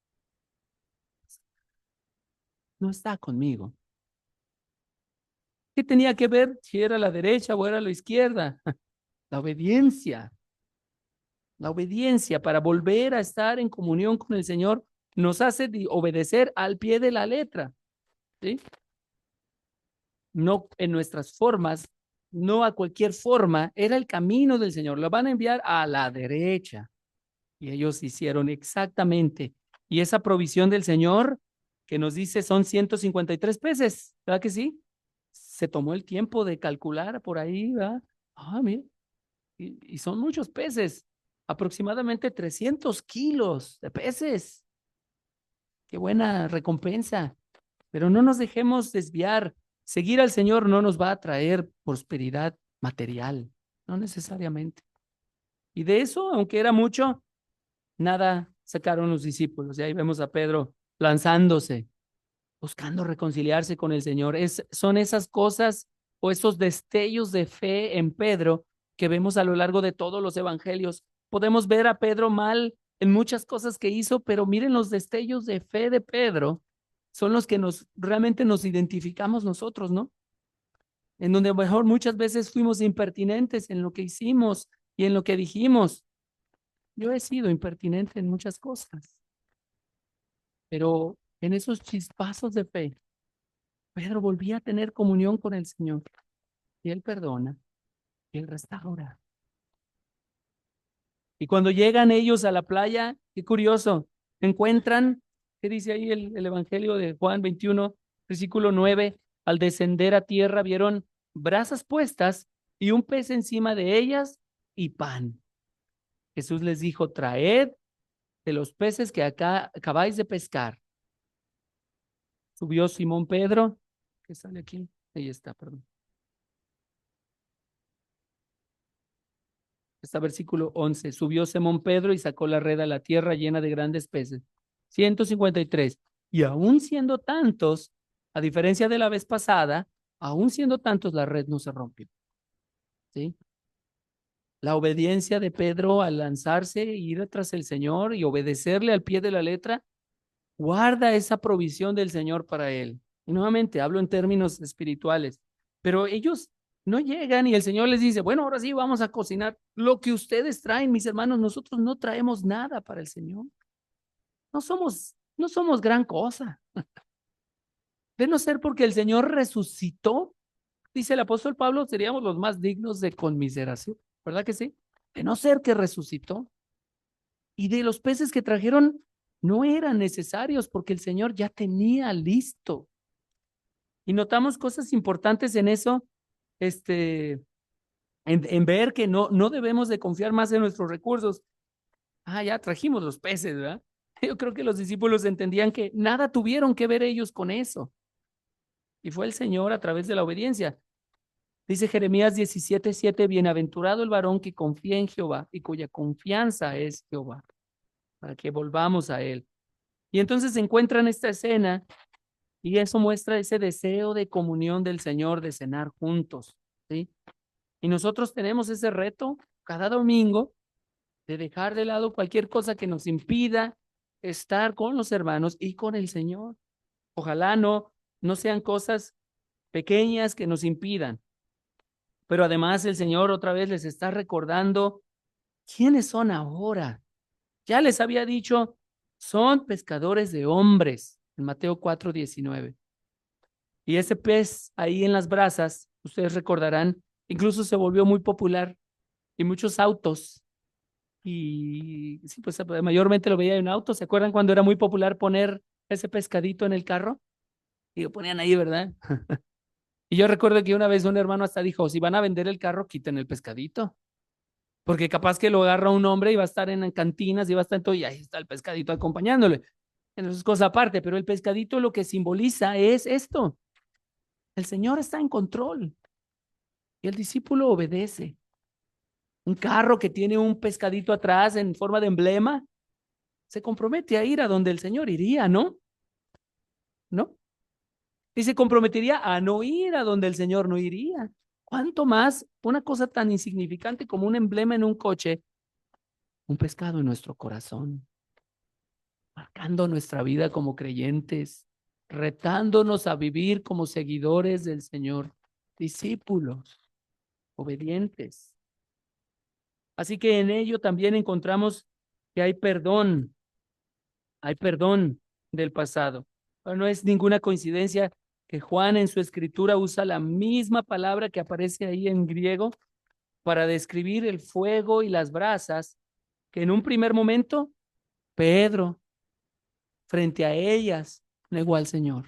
S1: no está conmigo. ¿Qué tenía que ver si era a la derecha o era a la izquierda? La obediencia. La obediencia para volver a estar en comunión con el Señor nos hace obedecer al pie de la letra, ¿sí? No en nuestras formas, no a cualquier forma, era el camino del Señor. Lo van a enviar a la derecha. Y ellos hicieron exactamente. Y esa provisión del Señor que nos dice son 153 peces, ¿verdad que sí? Se tomó el tiempo de calcular por ahí, ¿verdad? Ah, mira, y son muchos peces, aproximadamente 300 kilos de peces. Qué buena recompensa. Pero no nos dejemos desviar. Seguir al Señor no nos va a traer prosperidad material, no necesariamente. Y de eso, aunque era mucho, nada sacaron los discípulos. Y ahí vemos a Pedro lanzándose, buscando reconciliarse con el Señor. Son esas cosas o esos destellos de fe en Pedro que vemos a lo largo de todos los evangelios. Podemos ver a Pedro mal en muchas cosas que hizo, pero miren los destellos de fe de Pedro son los que realmente nos identificamos nosotros, ¿no? En donde a lo mejor muchas veces fuimos impertinentes en lo que hicimos y en lo que dijimos. Yo he sido impertinente en muchas cosas, pero en esos chispazos de fe, Pedro volvía a tener comunión con el Señor y Él perdona y Él restaura. Y cuando llegan ellos a la playa, qué curioso, encuentran, ¿qué dice ahí el Evangelio de Juan 21, versículo 9? Al descender a tierra vieron brasas puestas y un pez encima de ellas y pan. Jesús les dijo, traed de los peces que acá acabáis de pescar. Subió Simón Pedro, que sale aquí, ahí está, perdón. Está versículo 11. Subió Simón Pedro y sacó la red a la tierra llena de grandes peces. 153. Y aún siendo tantos, a diferencia de la vez pasada, aún siendo tantos, la red no se rompió. ¿Sí? La obediencia de Pedro al lanzarse, ir tras el Señor y obedecerle al pie de la letra, guarda esa provisión del Señor para él. Y nuevamente hablo en términos espirituales, pero ellos no llegan y el Señor les dice, bueno, ahora sí vamos a cocinar lo que ustedes traen, mis hermanos, nosotros no traemos nada para el Señor. No somos gran cosa. De no ser porque el Señor resucitó, dice el apóstol Pablo, seríamos los más dignos de conmiseración, ¿verdad que sí? De no ser que resucitó. Y de los peces que trajeron no eran necesarios porque el Señor ya tenía listo. Y notamos cosas importantes en eso, en ver que no debemos de confiar más en nuestros recursos. Ah, ya trajimos los peces, ¿verdad? Yo creo que los discípulos entendían que nada tuvieron que ver ellos con eso. Y fue el Señor a través de la obediencia. Dice Jeremías 17:7, bienaventurado el varón que confía en Jehová y cuya confianza es Jehová, para que volvamos a Él. Y entonces se encuentran esta escena y eso muestra ese deseo de comunión del Señor, de cenar juntos, ¿sí? Y nosotros tenemos ese reto cada domingo de dejar de lado cualquier cosa que nos impida estar con los hermanos y con el Señor. Ojalá no sean cosas pequeñas que nos impidan, pero además el Señor otra vez les está recordando quiénes son ahora. Ya les había dicho, son pescadores de hombres, en Mateo 4:19. Y ese pez ahí en las brasas, ustedes recordarán, incluso se volvió muy popular y muchos autos. Y sí, pues mayormente lo veía en autos. ¿Se acuerdan cuando era muy popular poner ese pescadito en el carro? Y lo ponían ahí, ¿verdad? Y yo recuerdo que una vez un hermano hasta dijo, si van a vender el carro, quiten el pescadito. Porque capaz que lo agarra un hombre y va a estar en cantinas y va a estar en todo, y ahí está el pescadito acompañándole. Entonces, cosa aparte, pero el pescadito lo que simboliza es esto. El Señor está en control y el discípulo obedece. Un carro que tiene un pescadito atrás en forma de emblema, se compromete a ir a donde el Señor iría, ¿no? ¿No? Y se comprometería a no ir a donde el Señor no iría. ¿Cuánto más una cosa tan insignificante como un emblema en un coche, un pescado en nuestro corazón, marcando nuestra vida como creyentes, retándonos a vivir como seguidores del Señor, discípulos, obedientes? Así que en ello también encontramos que hay perdón del pasado. Pero no es ninguna coincidencia que Juan en su escritura usa la misma palabra que aparece ahí en griego para describir el fuego y las brasas, que en un primer momento Pedro, frente a ellas, negó al Señor.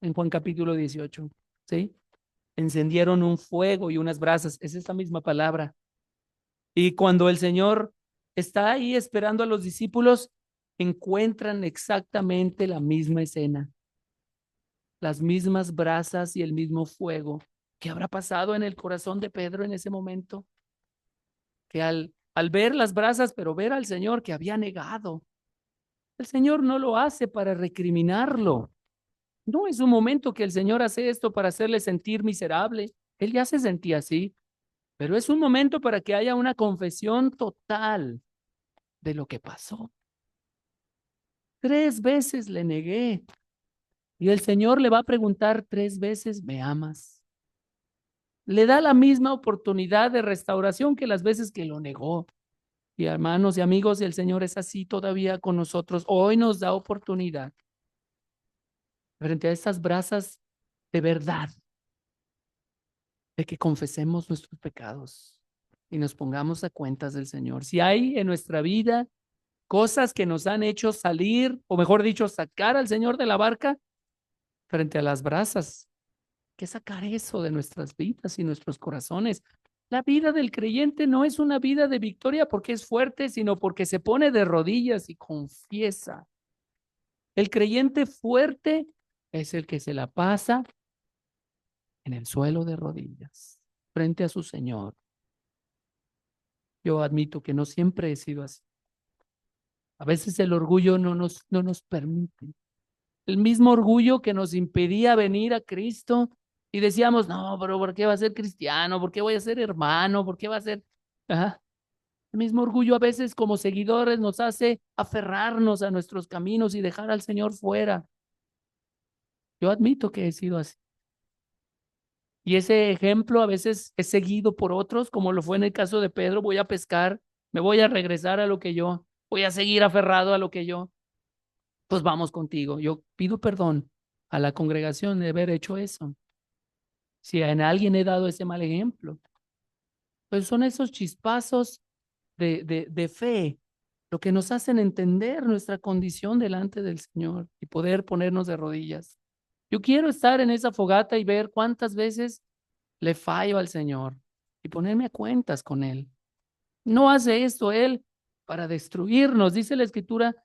S1: En Juan capítulo 18, ¿sí? Encendieron un fuego y unas brasas, es esta misma palabra. Y cuando el Señor está ahí esperando a los discípulos, encuentran exactamente la misma escena, las mismas brasas y el mismo fuego. ¿Qué habrá pasado en el corazón de Pedro en ese momento? Que al ver las brasas, pero ver al Señor que había negado, el Señor no lo hace para recriminarlo. No es un momento que el Señor hace esto para hacerle sentir miserable. Él ya se sentía así, pero es un momento para que haya una confesión total de lo que pasó. 3 veces le negué y el Señor le va a preguntar 3 veces, ¿me amas? Le da la misma oportunidad de restauración que las veces que lo negó. Y hermanos y amigos, el Señor es así todavía con nosotros. Hoy nos da oportunidad frente a estas brasas de verdad, de que confesemos nuestros pecados y nos pongamos a cuentas del Señor. Si hay en nuestra vida cosas que nos han hecho salir, o mejor dicho, sacar al Señor de la barca frente a las brasas, que sacar eso de nuestras vidas y nuestros corazones. La vida del creyente no es una vida de victoria porque es fuerte, sino porque se pone de rodillas y confiesa. El creyente fuerte es el que se la pasa en el suelo de rodillas, frente a su Señor. Yo admito que no siempre he sido así. A veces el orgullo no nos permite. El mismo orgullo que nos impedía venir a Cristo y decíamos, no, pero ¿por qué va a ser cristiano? ¿Por qué voy a ser hermano? ¿Por qué va a ser? Ajá. El mismo orgullo a veces como seguidores nos hace aferrarnos a nuestros caminos y dejar al Señor fuera. Yo admito que he sido así. Y ese ejemplo a veces es seguido por otros, como lo fue en el caso de Pedro, voy a pescar, me voy a regresar a lo que yo, voy a seguir aferrado a lo que yo. Pues vamos contigo. Yo pido perdón a la congregación de haber hecho eso. Si en alguien he dado ese mal ejemplo, pues son esos chispazos de fe lo que nos hacen entender nuestra condición delante del Señor y poder ponernos de rodillas. Yo quiero estar en esa fogata y ver cuántas veces le fallo al Señor y ponerme a cuentas con Él. No hace esto Él para destruirnos, dice la Escritura,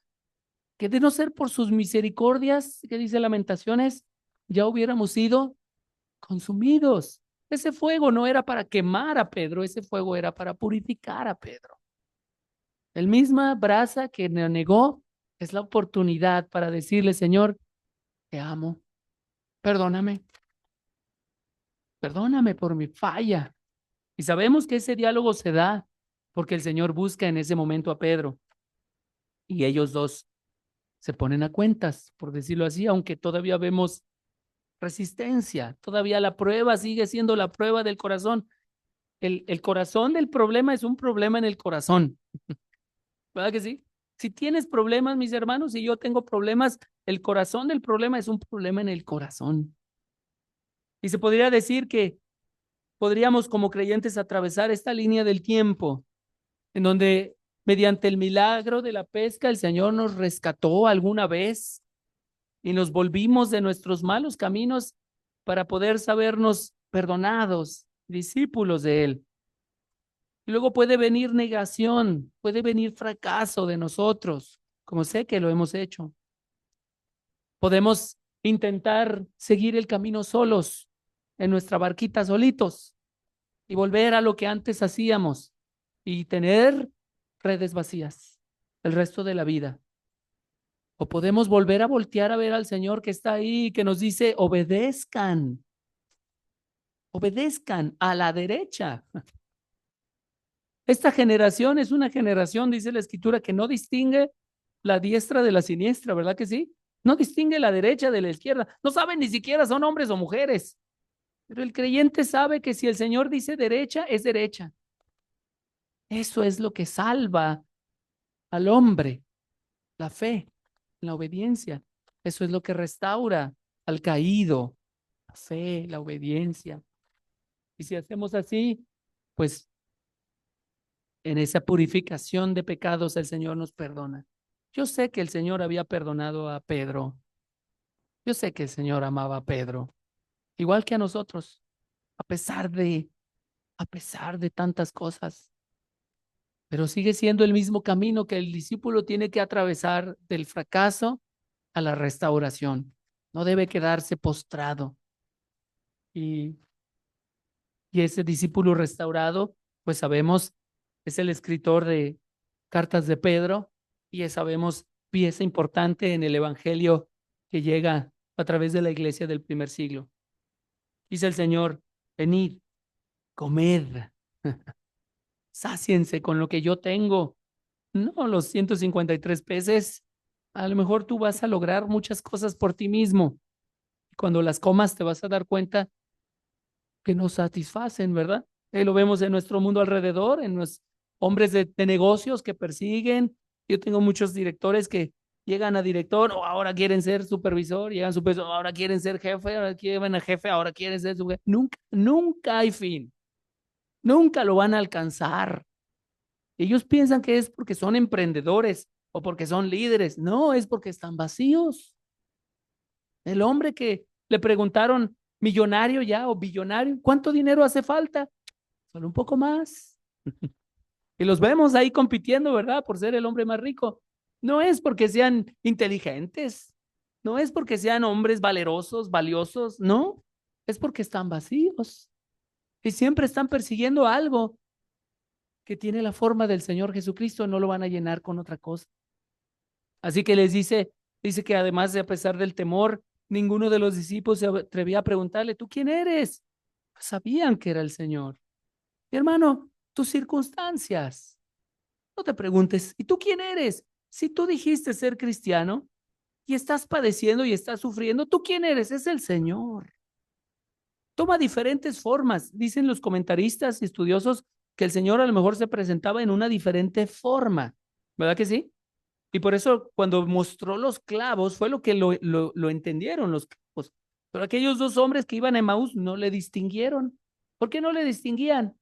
S1: que de no ser por sus misericordias, que dice Lamentaciones, ya hubiéramos sido consumidos. Ese fuego no era para quemar a Pedro, ese fuego era para purificar a Pedro. El misma brasa que me negó es la oportunidad para decirle, Señor, te amo, perdóname, perdóname por mi falla. Y sabemos que ese diálogo se da porque el Señor busca en ese momento a Pedro y ellos dos se ponen a cuentas, por decirlo así, aunque todavía vemos resistencia, todavía la prueba sigue siendo la prueba del corazón. El corazón del problema es un problema en el corazón, ¿verdad que sí? Si tienes problemas, mis hermanos, y yo tengo problemas, el corazón del problema es un problema en el corazón. Y se podría decir que podríamos como creyentes atravesar esta línea del tiempo en donde mediante el milagro de la pesca el Señor nos rescató alguna vez y nos volvimos de nuestros malos caminos para poder sabernos perdonados, discípulos de Él. Y luego puede venir negación, puede venir fracaso de nosotros, como sé que lo hemos hecho. Podemos intentar seguir el camino solos, en nuestra barquita solitos, y volver a lo que antes hacíamos y tener redes vacías. el resto de la vida. O podemos volver a voltear a ver al Señor que está ahí, que nos dice, obedezcan a la derecha. Esta generación es una generación, dice la Escritura, que no distingue la diestra de la siniestra, ¿verdad que sí? No distingue la derecha de la izquierda. No saben ni siquiera son hombres o mujeres. Pero el creyente sabe que si el Señor dice derecha, es derecha. Eso es lo que salva al hombre, la fe, la obediencia. Eso es lo que restaura al caído, la fe, la obediencia. Y si hacemos así, pues en esa purificación de pecados el Señor nos perdona. Yo sé que el Señor había perdonado a Pedro. Yo sé que el Señor amaba a Pedro, igual que a nosotros, a pesar de, a pesar de tantas cosas. Pero sigue siendo el mismo camino que el discípulo tiene que atravesar del fracaso a la restauración. No debe quedarse postrado. Y, y ese discípulo restaurado, pues sabemos, es el escritor de Cartas de Pedro y es, sabemos, pieza importante en el evangelio que llega a través de la iglesia del primer siglo. Dice el Señor, venid, comed, sáciense con lo que yo tengo. No, los 153 peces. A lo mejor tú vas a lograr muchas cosas por ti mismo. Cuando las comas te vas a dar cuenta que nos satisfacen, ¿verdad? Lo vemos en nuestro mundo alrededor, en los hombres de negocios que persiguen. Yo tengo muchos directores que llegan a director o ahora quieren ser supervisor, llegan a supervisor, ahora quieren ser jefe, ahora quieren a jefe, ahora quieren ser su jefe. Nunca, nunca hay fin. Nunca lo van a alcanzar. Ellos piensan que es porque son emprendedores o porque son líderes. No, es porque están vacíos. El hombre que le preguntaron, millonario ya o billonario, ¿cuánto dinero hace falta? Solo un poco más. Y los vemos ahí compitiendo, ¿verdad? Por ser el hombre más rico. No es porque sean inteligentes, no es porque sean hombres valerosos, valiosos, no, es porque están vacíos y siempre están persiguiendo algo que tiene la forma del Señor Jesucristo, no lo van a llenar con otra cosa. Así que les dice que además de a pesar del temor, ninguno de los discípulos se atrevía a preguntarle, ¿tú quién eres? Pues sabían que era el Señor. Mi hermano, tus circunstancias. No te preguntes, ¿y tú quién eres? Si tú dijiste ser cristiano y estás padeciendo y estás sufriendo, ¿tú quién eres? Es el Señor. Toma diferentes formas. Dicen los comentaristas y estudiosos que el Señor a lo mejor se presentaba en una diferente forma. ¿Verdad que sí? Y por eso cuando mostró los clavos fue lo que lo entendieron los clavos. Pero aquellos dos hombres que iban a Emaús no le distinguieron. ¿Por qué no le distinguían?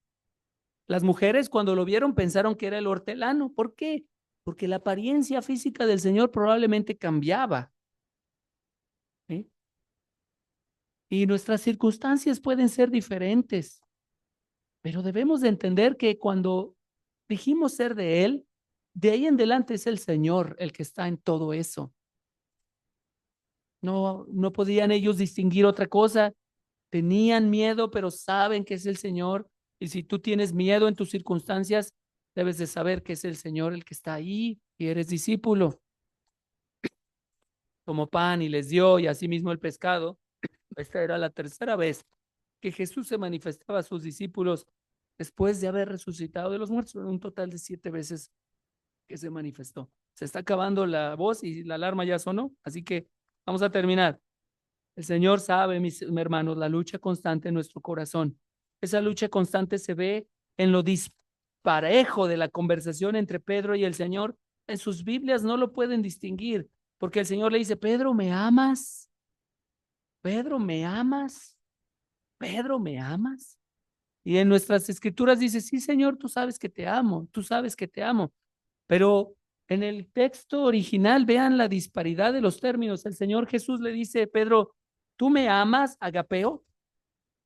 S1: Las mujeres cuando lo vieron pensaron que era el hortelano. ¿Por qué? Porque la apariencia física del Señor probablemente cambiaba. ¿Sí? Y nuestras circunstancias pueden ser diferentes, pero debemos de entender que cuando dijimos ser de Él, de ahí en adelante es el Señor el que está en todo eso. No, no podían ellos distinguir otra cosa. Tenían miedo, pero saben que es el Señor. Y si tú tienes miedo en tus circunstancias, debes de saber que es el Señor el que está ahí y eres discípulo. Tomó pan y les dio, y asimismo el pescado. Esta era la tercera vez que Jesús se manifestaba a sus discípulos después de haber resucitado de los muertos. Un total de 7 veces que se manifestó. Se está acabando la voz y la alarma ya sonó, así que vamos a terminar. El Señor sabe, mis hermanos, la lucha constante en nuestro corazón. Esa lucha constante se ve en lo disparejo de la conversación entre Pedro y el Señor. En sus Biblias no lo pueden distinguir, porque el Señor le dice, Pedro, ¿me amas? Pedro, ¿me amas? Pedro, ¿me amas? Y en nuestras escrituras dice, sí, Señor, tú sabes que te amo, tú sabes que te amo. Pero en el texto original, vean la disparidad de los términos. El Señor Jesús le dice, Pedro, ¿tú me amas, agapeo?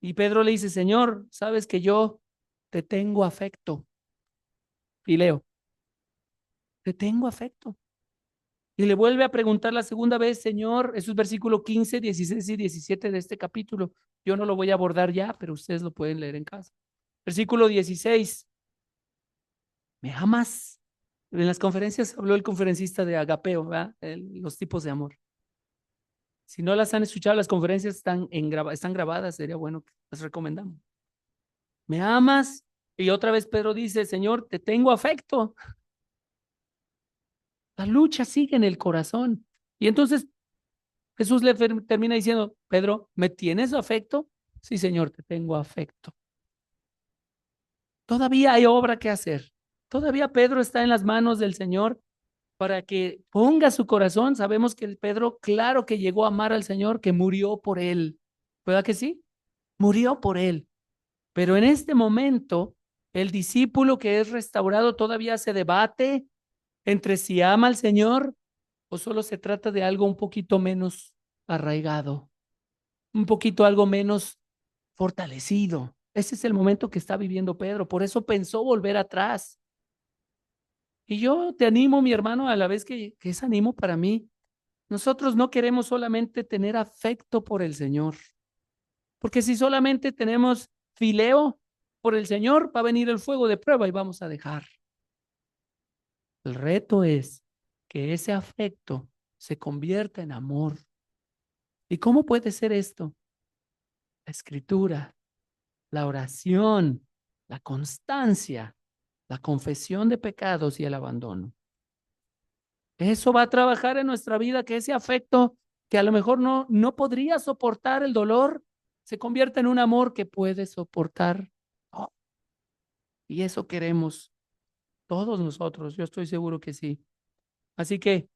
S1: Y Pedro le dice, Señor, sabes que yo te tengo afecto. Y leo, te tengo afecto. Y le vuelve a preguntar la segunda vez, Señor, eso es versículo 15, 16 y 17 de este capítulo. Yo no lo voy a abordar ya, pero ustedes lo pueden leer en casa. Versículo 16, ¿me amas? En las conferencias habló el conferencista de agapeo, ¿verdad? Los tipos de amor. Si no las han escuchado, las conferencias están grabadas, sería bueno que las recomendamos. ¿Me amas? Y otra vez Pedro dice, Señor, te tengo afecto. La lucha sigue en el corazón. Y entonces Jesús le termina diciendo, Pedro, ¿me tienes afecto? Sí, Señor, te tengo afecto. Todavía hay obra que hacer. Todavía Pedro está en las manos del Señor para que ponga su corazón. Sabemos que el Pedro, claro que llegó a amar al Señor, que murió por él. ¿Verdad que sí? Murió por él. Pero en este momento, el discípulo que es restaurado todavía se debate entre si ama al Señor o solo se trata de algo un poquito menos arraigado, un poquito algo menos fortalecido. Ese es el momento que está viviendo Pedro. Por eso pensó volver atrás. Y yo te animo, mi hermano, a la vez que es ánimo para mí. Nosotros no queremos solamente tener afecto por el Señor, porque si solamente tenemos fileo por el Señor, va a venir el fuego de prueba y vamos a dejar. El reto es que ese afecto se convierta en amor. ¿Y cómo puede ser esto? La escritura, la oración, la constancia, la confesión de pecados y el abandono. Eso va a trabajar en nuestra vida, que ese afecto que a lo mejor no podría soportar el dolor, se convierta en un amor que puede soportar. Oh, y eso queremos todos nosotros, yo estoy seguro que sí. Así que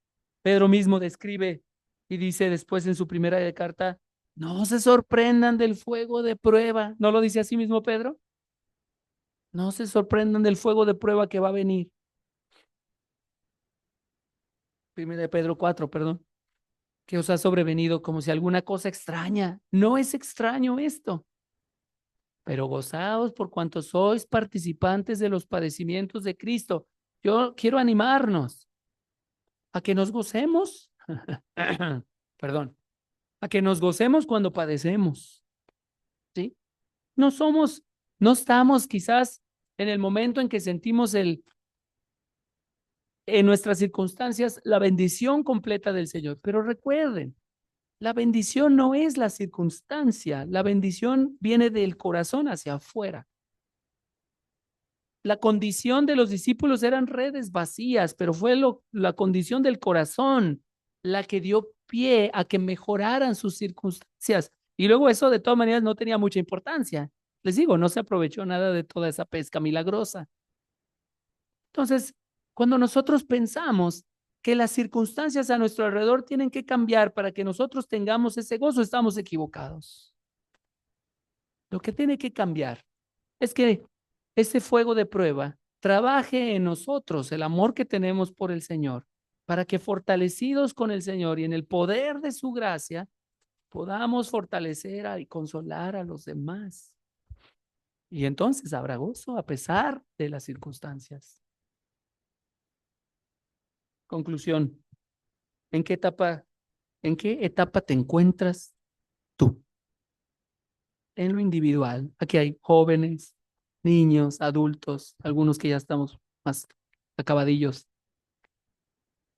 S1: Pedro mismo describe y dice después en su primera carta, no se sorprendan del fuego de prueba. ¿No lo dice así mismo Pedro? No se sorprendan del fuego de prueba que va a venir. Primera de Pedro 4, perdón. Que os ha sobrevenido como si alguna cosa extraña. No es extraño esto, pero gozaos por cuanto sois participantes de los padecimientos de Cristo. Yo quiero animarnos a que nos gocemos, perdón, a que nos gocemos cuando padecemos, ¿sí? No somos, no estamos quizás en el momento en que sentimos en nuestras circunstancias, la bendición completa del Señor. Pero recuerden, la bendición no es la circunstancia, la bendición viene del corazón hacia afuera. La condición de los discípulos eran redes vacías, pero fue la condición del corazón la que dio pie a que mejoraran sus circunstancias. Y luego eso de todas maneras no tenía mucha importancia. Les digo, no se aprovechó nada de toda esa pesca milagrosa. Entonces, cuando nosotros pensamos que las circunstancias a nuestro alrededor tienen que cambiar para que nosotros tengamos ese gozo, estamos equivocados. Lo que tiene que cambiar es que ese fuego de prueba trabaje en nosotros el amor que tenemos por el Señor, para que fortalecidos con el Señor y en el poder de su gracia, podamos fortalecer y consolar a los demás. Y entonces habrá gozo a pesar de las circunstancias. Conclusión, ¿en qué etapa te encuentras tú? En lo individual. Aquí hay jóvenes, niños, adultos, algunos que ya estamos más acabadillos.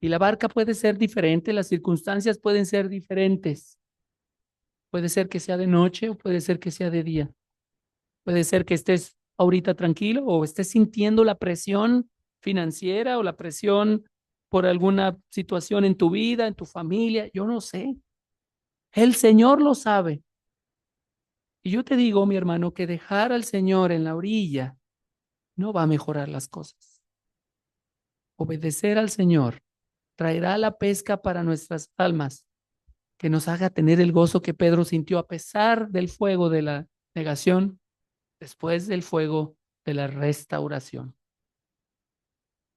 S1: Y la barca puede ser diferente, las circunstancias pueden ser diferentes. Puede ser que sea de noche o puede ser que sea de día. Puede ser que estés ahorita tranquilo o estés sintiendo la presión financiera o la presión por alguna situación en tu vida, en tu familia. Yo no sé. El Señor lo sabe. Y yo te digo, mi hermano, que dejar al Señor en la orilla no va a mejorar las cosas. Obedecer al Señor traerá la pesca para nuestras almas, que nos haga tener el gozo que Pedro sintió a pesar del fuego de la negación, después del fuego de la restauración.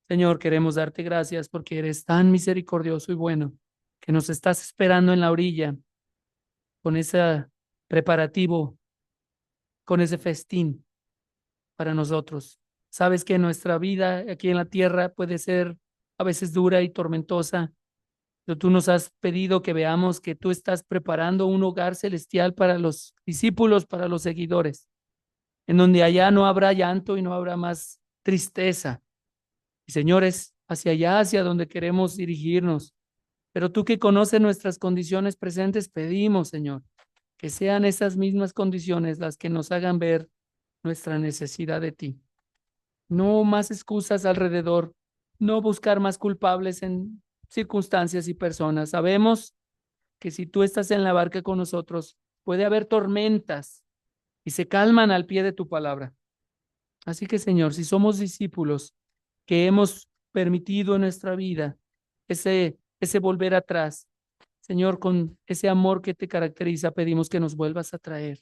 S1: Señor, queremos darte gracias porque eres tan misericordioso y bueno, que nos estás esperando en la orilla con ese preparativo, con ese festín para nosotros. Sabes que nuestra vida aquí en la tierra puede ser a veces dura y tormentosa, pero tú nos has pedido que veamos que tú estás preparando un hogar celestial para los discípulos, para los seguidores, en donde allá no habrá llanto y no habrá más tristeza. Y señores, hacia allá, hacia donde queremos dirigirnos. Pero tú que conoces nuestras condiciones presentes, pedimos, Señor, que sean esas mismas condiciones las que nos hagan ver nuestra necesidad de ti. No más excusas alrededor, no buscar más culpables en circunstancias y personas. Sabemos que si tú estás en la barca con nosotros, puede haber tormentas y se calman al pie de tu palabra. Así que, Señor, si somos discípulos que hemos permitido en nuestra vida ese volver atrás, Señor, con ese amor que te caracteriza, pedimos que nos vuelvas a traer,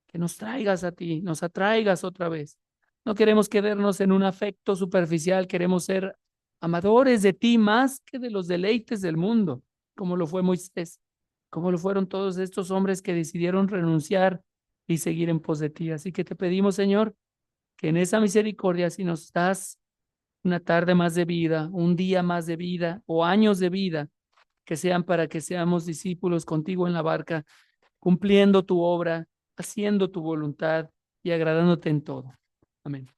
S1: que nos traigas a ti, nos atraigas otra vez. No queremos quedarnos en un afecto superficial, queremos ser amadores de ti más que de los deleites del mundo, como lo fue Moisés, como lo fueron todos estos hombres que decidieron renunciar y seguir en pos de ti. Así que te pedimos, Señor, que en esa misericordia, si nos das una tarde más de vida, un día más de vida o años de vida, que sean para que seamos discípulos contigo en la barca, cumpliendo tu obra, haciendo tu voluntad y agradándote en todo. Amén.